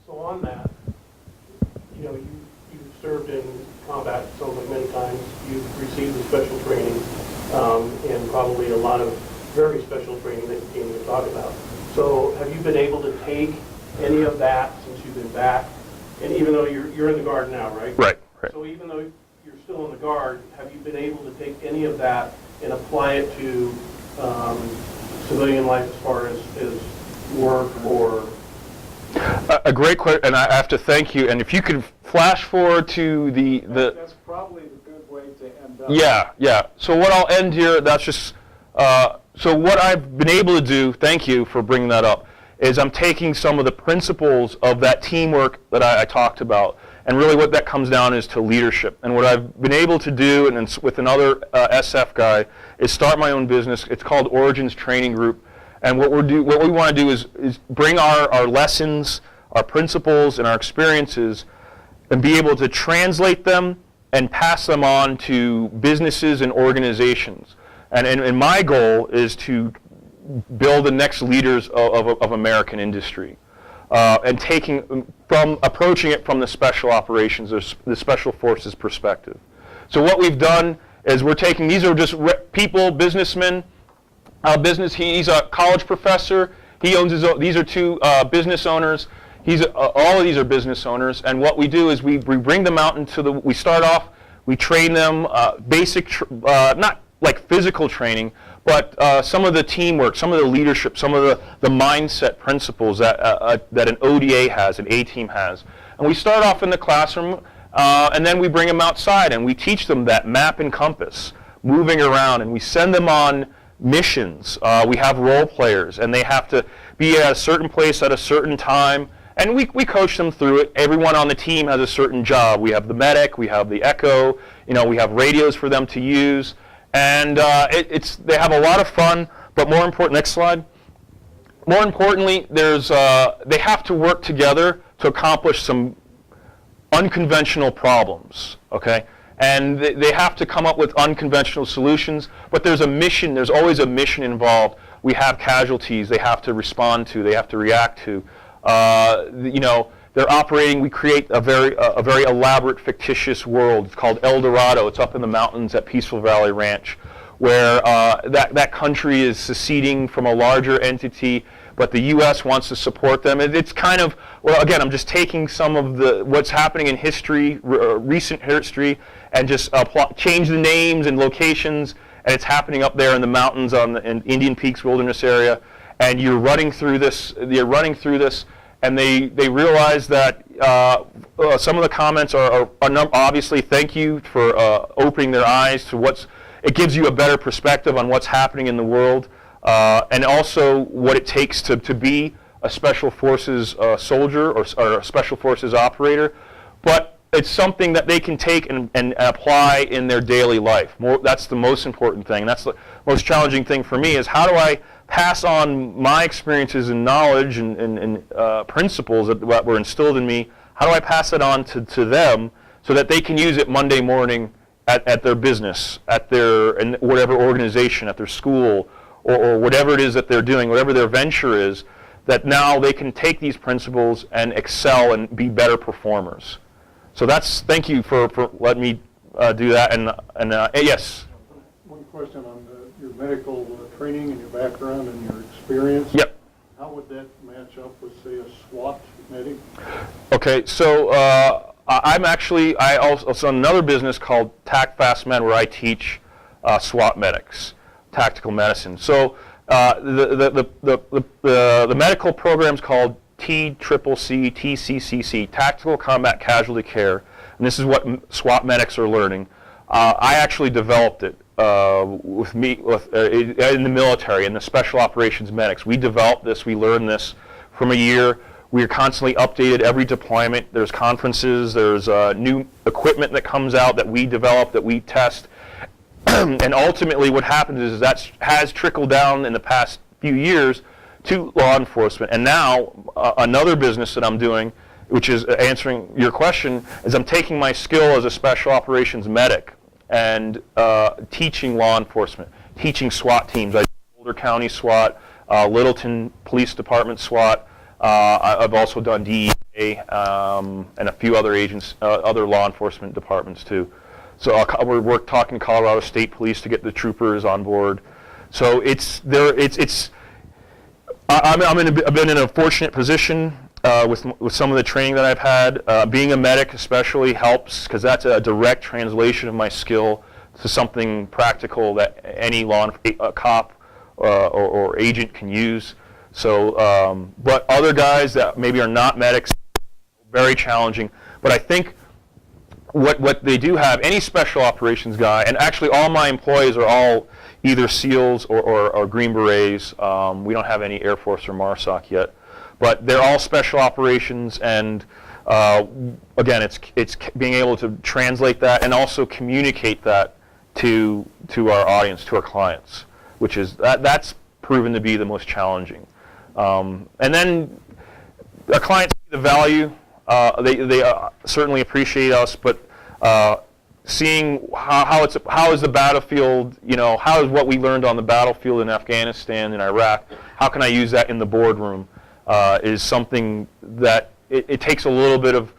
So on that, you've served in combat so many times. You've received the special training, and probably a lot of very special training that you can't even talk about. So have you been able to take any of that since you've been back? And even though you're in the Guard now, right? Right. So even though you're still in the Guard, have you been able to take any of that and apply it to civilian life as far as work or? A great question, and I have to thank you. And if you could flash forward to the That's probably the good way to end up. Yeah. So what I'll end here, that's just, so what I've been able to do, thank you for bringing that up, is I'm taking some of the principles of that teamwork that I talked about, and really what that comes down is to leadership. And what I've been able to do, and it's with another SF guy, is start my own business. It's called Origins Training Group. And what we want to do is bring our lessons, our principles, and our experiences, and be able to translate them and pass them on to businesses and organizations. And my goal is to build the next leaders of American industry, and approaching it from the special operations, or the special forces perspective. So what we've done is these are just people, businessmen. He's a college professor. He owns his own. These are two business owners. All of these are business owners. And what we do is we bring them out we start off, we train them not like physical training, but some of the teamwork, some of the leadership, some of the mindset principles that an ODA has, an A-team has. And we start off in the classroom, and then we bring them outside and we teach them that map and compass, moving around, and we send them on missions. We have role players, and they have to be at a certain place at a certain time, and we coach them through it. Everyone on the team has a certain job. We have the medic, we have the echo, we have radios for them to use, and they have a lot of fun. But more important, next slide. More importantly, they have to work together to accomplish some unconventional problems. Okay. And they have to come up with unconventional solutions, but there's always a mission involved. We have casualties they have to respond to, they have to react to. They're operating, we create a very elaborate fictitious world. It's called El Dorado. It's up in the mountains at Peaceful Valley Ranch, where that country is seceding from a larger entity, but the U.S. wants to support them. It's kind of, well, again, I'm just taking some of what's happening in history, recent history, and just change the names and locations, and it's happening up there in the mountains in Indian Peaks Wilderness area, and you're running through this, and they realize that some of the comments are obviously, thank you for opening their eyes to it gives you a better perspective on what's happening in the world. and also what it takes to be a special forces soldier or a special forces operator. But it's something that they can take and apply in their daily life. That's the most important thing. That's the most challenging thing for me, is how do I pass on my experiences and knowledge and principles that were instilled in me. How do I pass it on to them so that they can use it Monday morning at their business, at their in whatever organization, at their school, or whatever it is that they're doing, whatever their venture is, that now they can take these principles and excel and be better performers. So thank you for letting me do that. And yes? One question on your medical training and your background and your experience. Yep. How would that match up with, say, a SWAT medic? Okay, so I also another business called Tac Fast Med, where I teach SWAT medics, tactical medicine. So the medical program is called TCCC, Tactical Combat Casualty Care, and this is what SWAT medics are learning. I actually developed it in the military, in the Special Operations Medics. We developed this, we learned this from a year. We are constantly updated every deployment. There's conferences, there's new equipment that comes out that we develop, that we test. And ultimately what happens is that has trickled down in the past few years to law enforcement. And now another business that I'm doing, which is answering your question, is I'm taking my skill as a Special Operations Medic and teaching law enforcement, teaching SWAT teams. I do Boulder County SWAT, Littleton Police Department SWAT. I've also done DEA and a few other other law enforcement departments too. So we're talking to Colorado State Police to get the troopers on board. So I've been in a fortunate position with some of the training that I've had. Being a medic especially helps, because that's a direct translation of my skill to something practical that any cop or agent can use. So, but other guys that maybe are not medics, very challenging. But I think what they do have, any special operations guy, and actually all my employees are all either SEALs or Green Berets. We don't have any Air Force or MARSOC yet. But they're all special operations, and again, it's being able to translate that and also communicate that to our audience, to our clients, which is that's proven to be the most challenging. And then our clients see the value. They certainly appreciate us, but seeing how is the battlefield, how is what we learned on the battlefield in Afghanistan and Iraq, how can I use that in the boardroom, is something that it takes a little bit of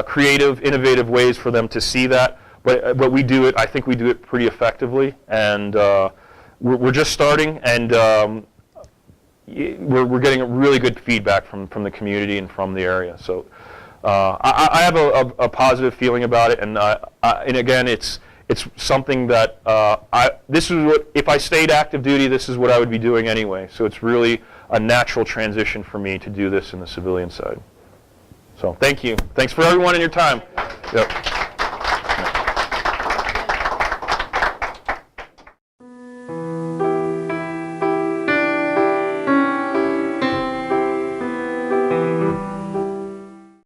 creative, innovative ways for them to see that. But we do it. I think we do it pretty effectively, and we're just starting, and we're getting really good feedback from the community and from the area. So I have a positive feeling about it, and again, it's something that this is what, if I stayed active duty, this is what I would be doing anyway. So it's really a natural transition for me to do this in the civilian side. So thank you. Thanks for everyone and your time. Yep.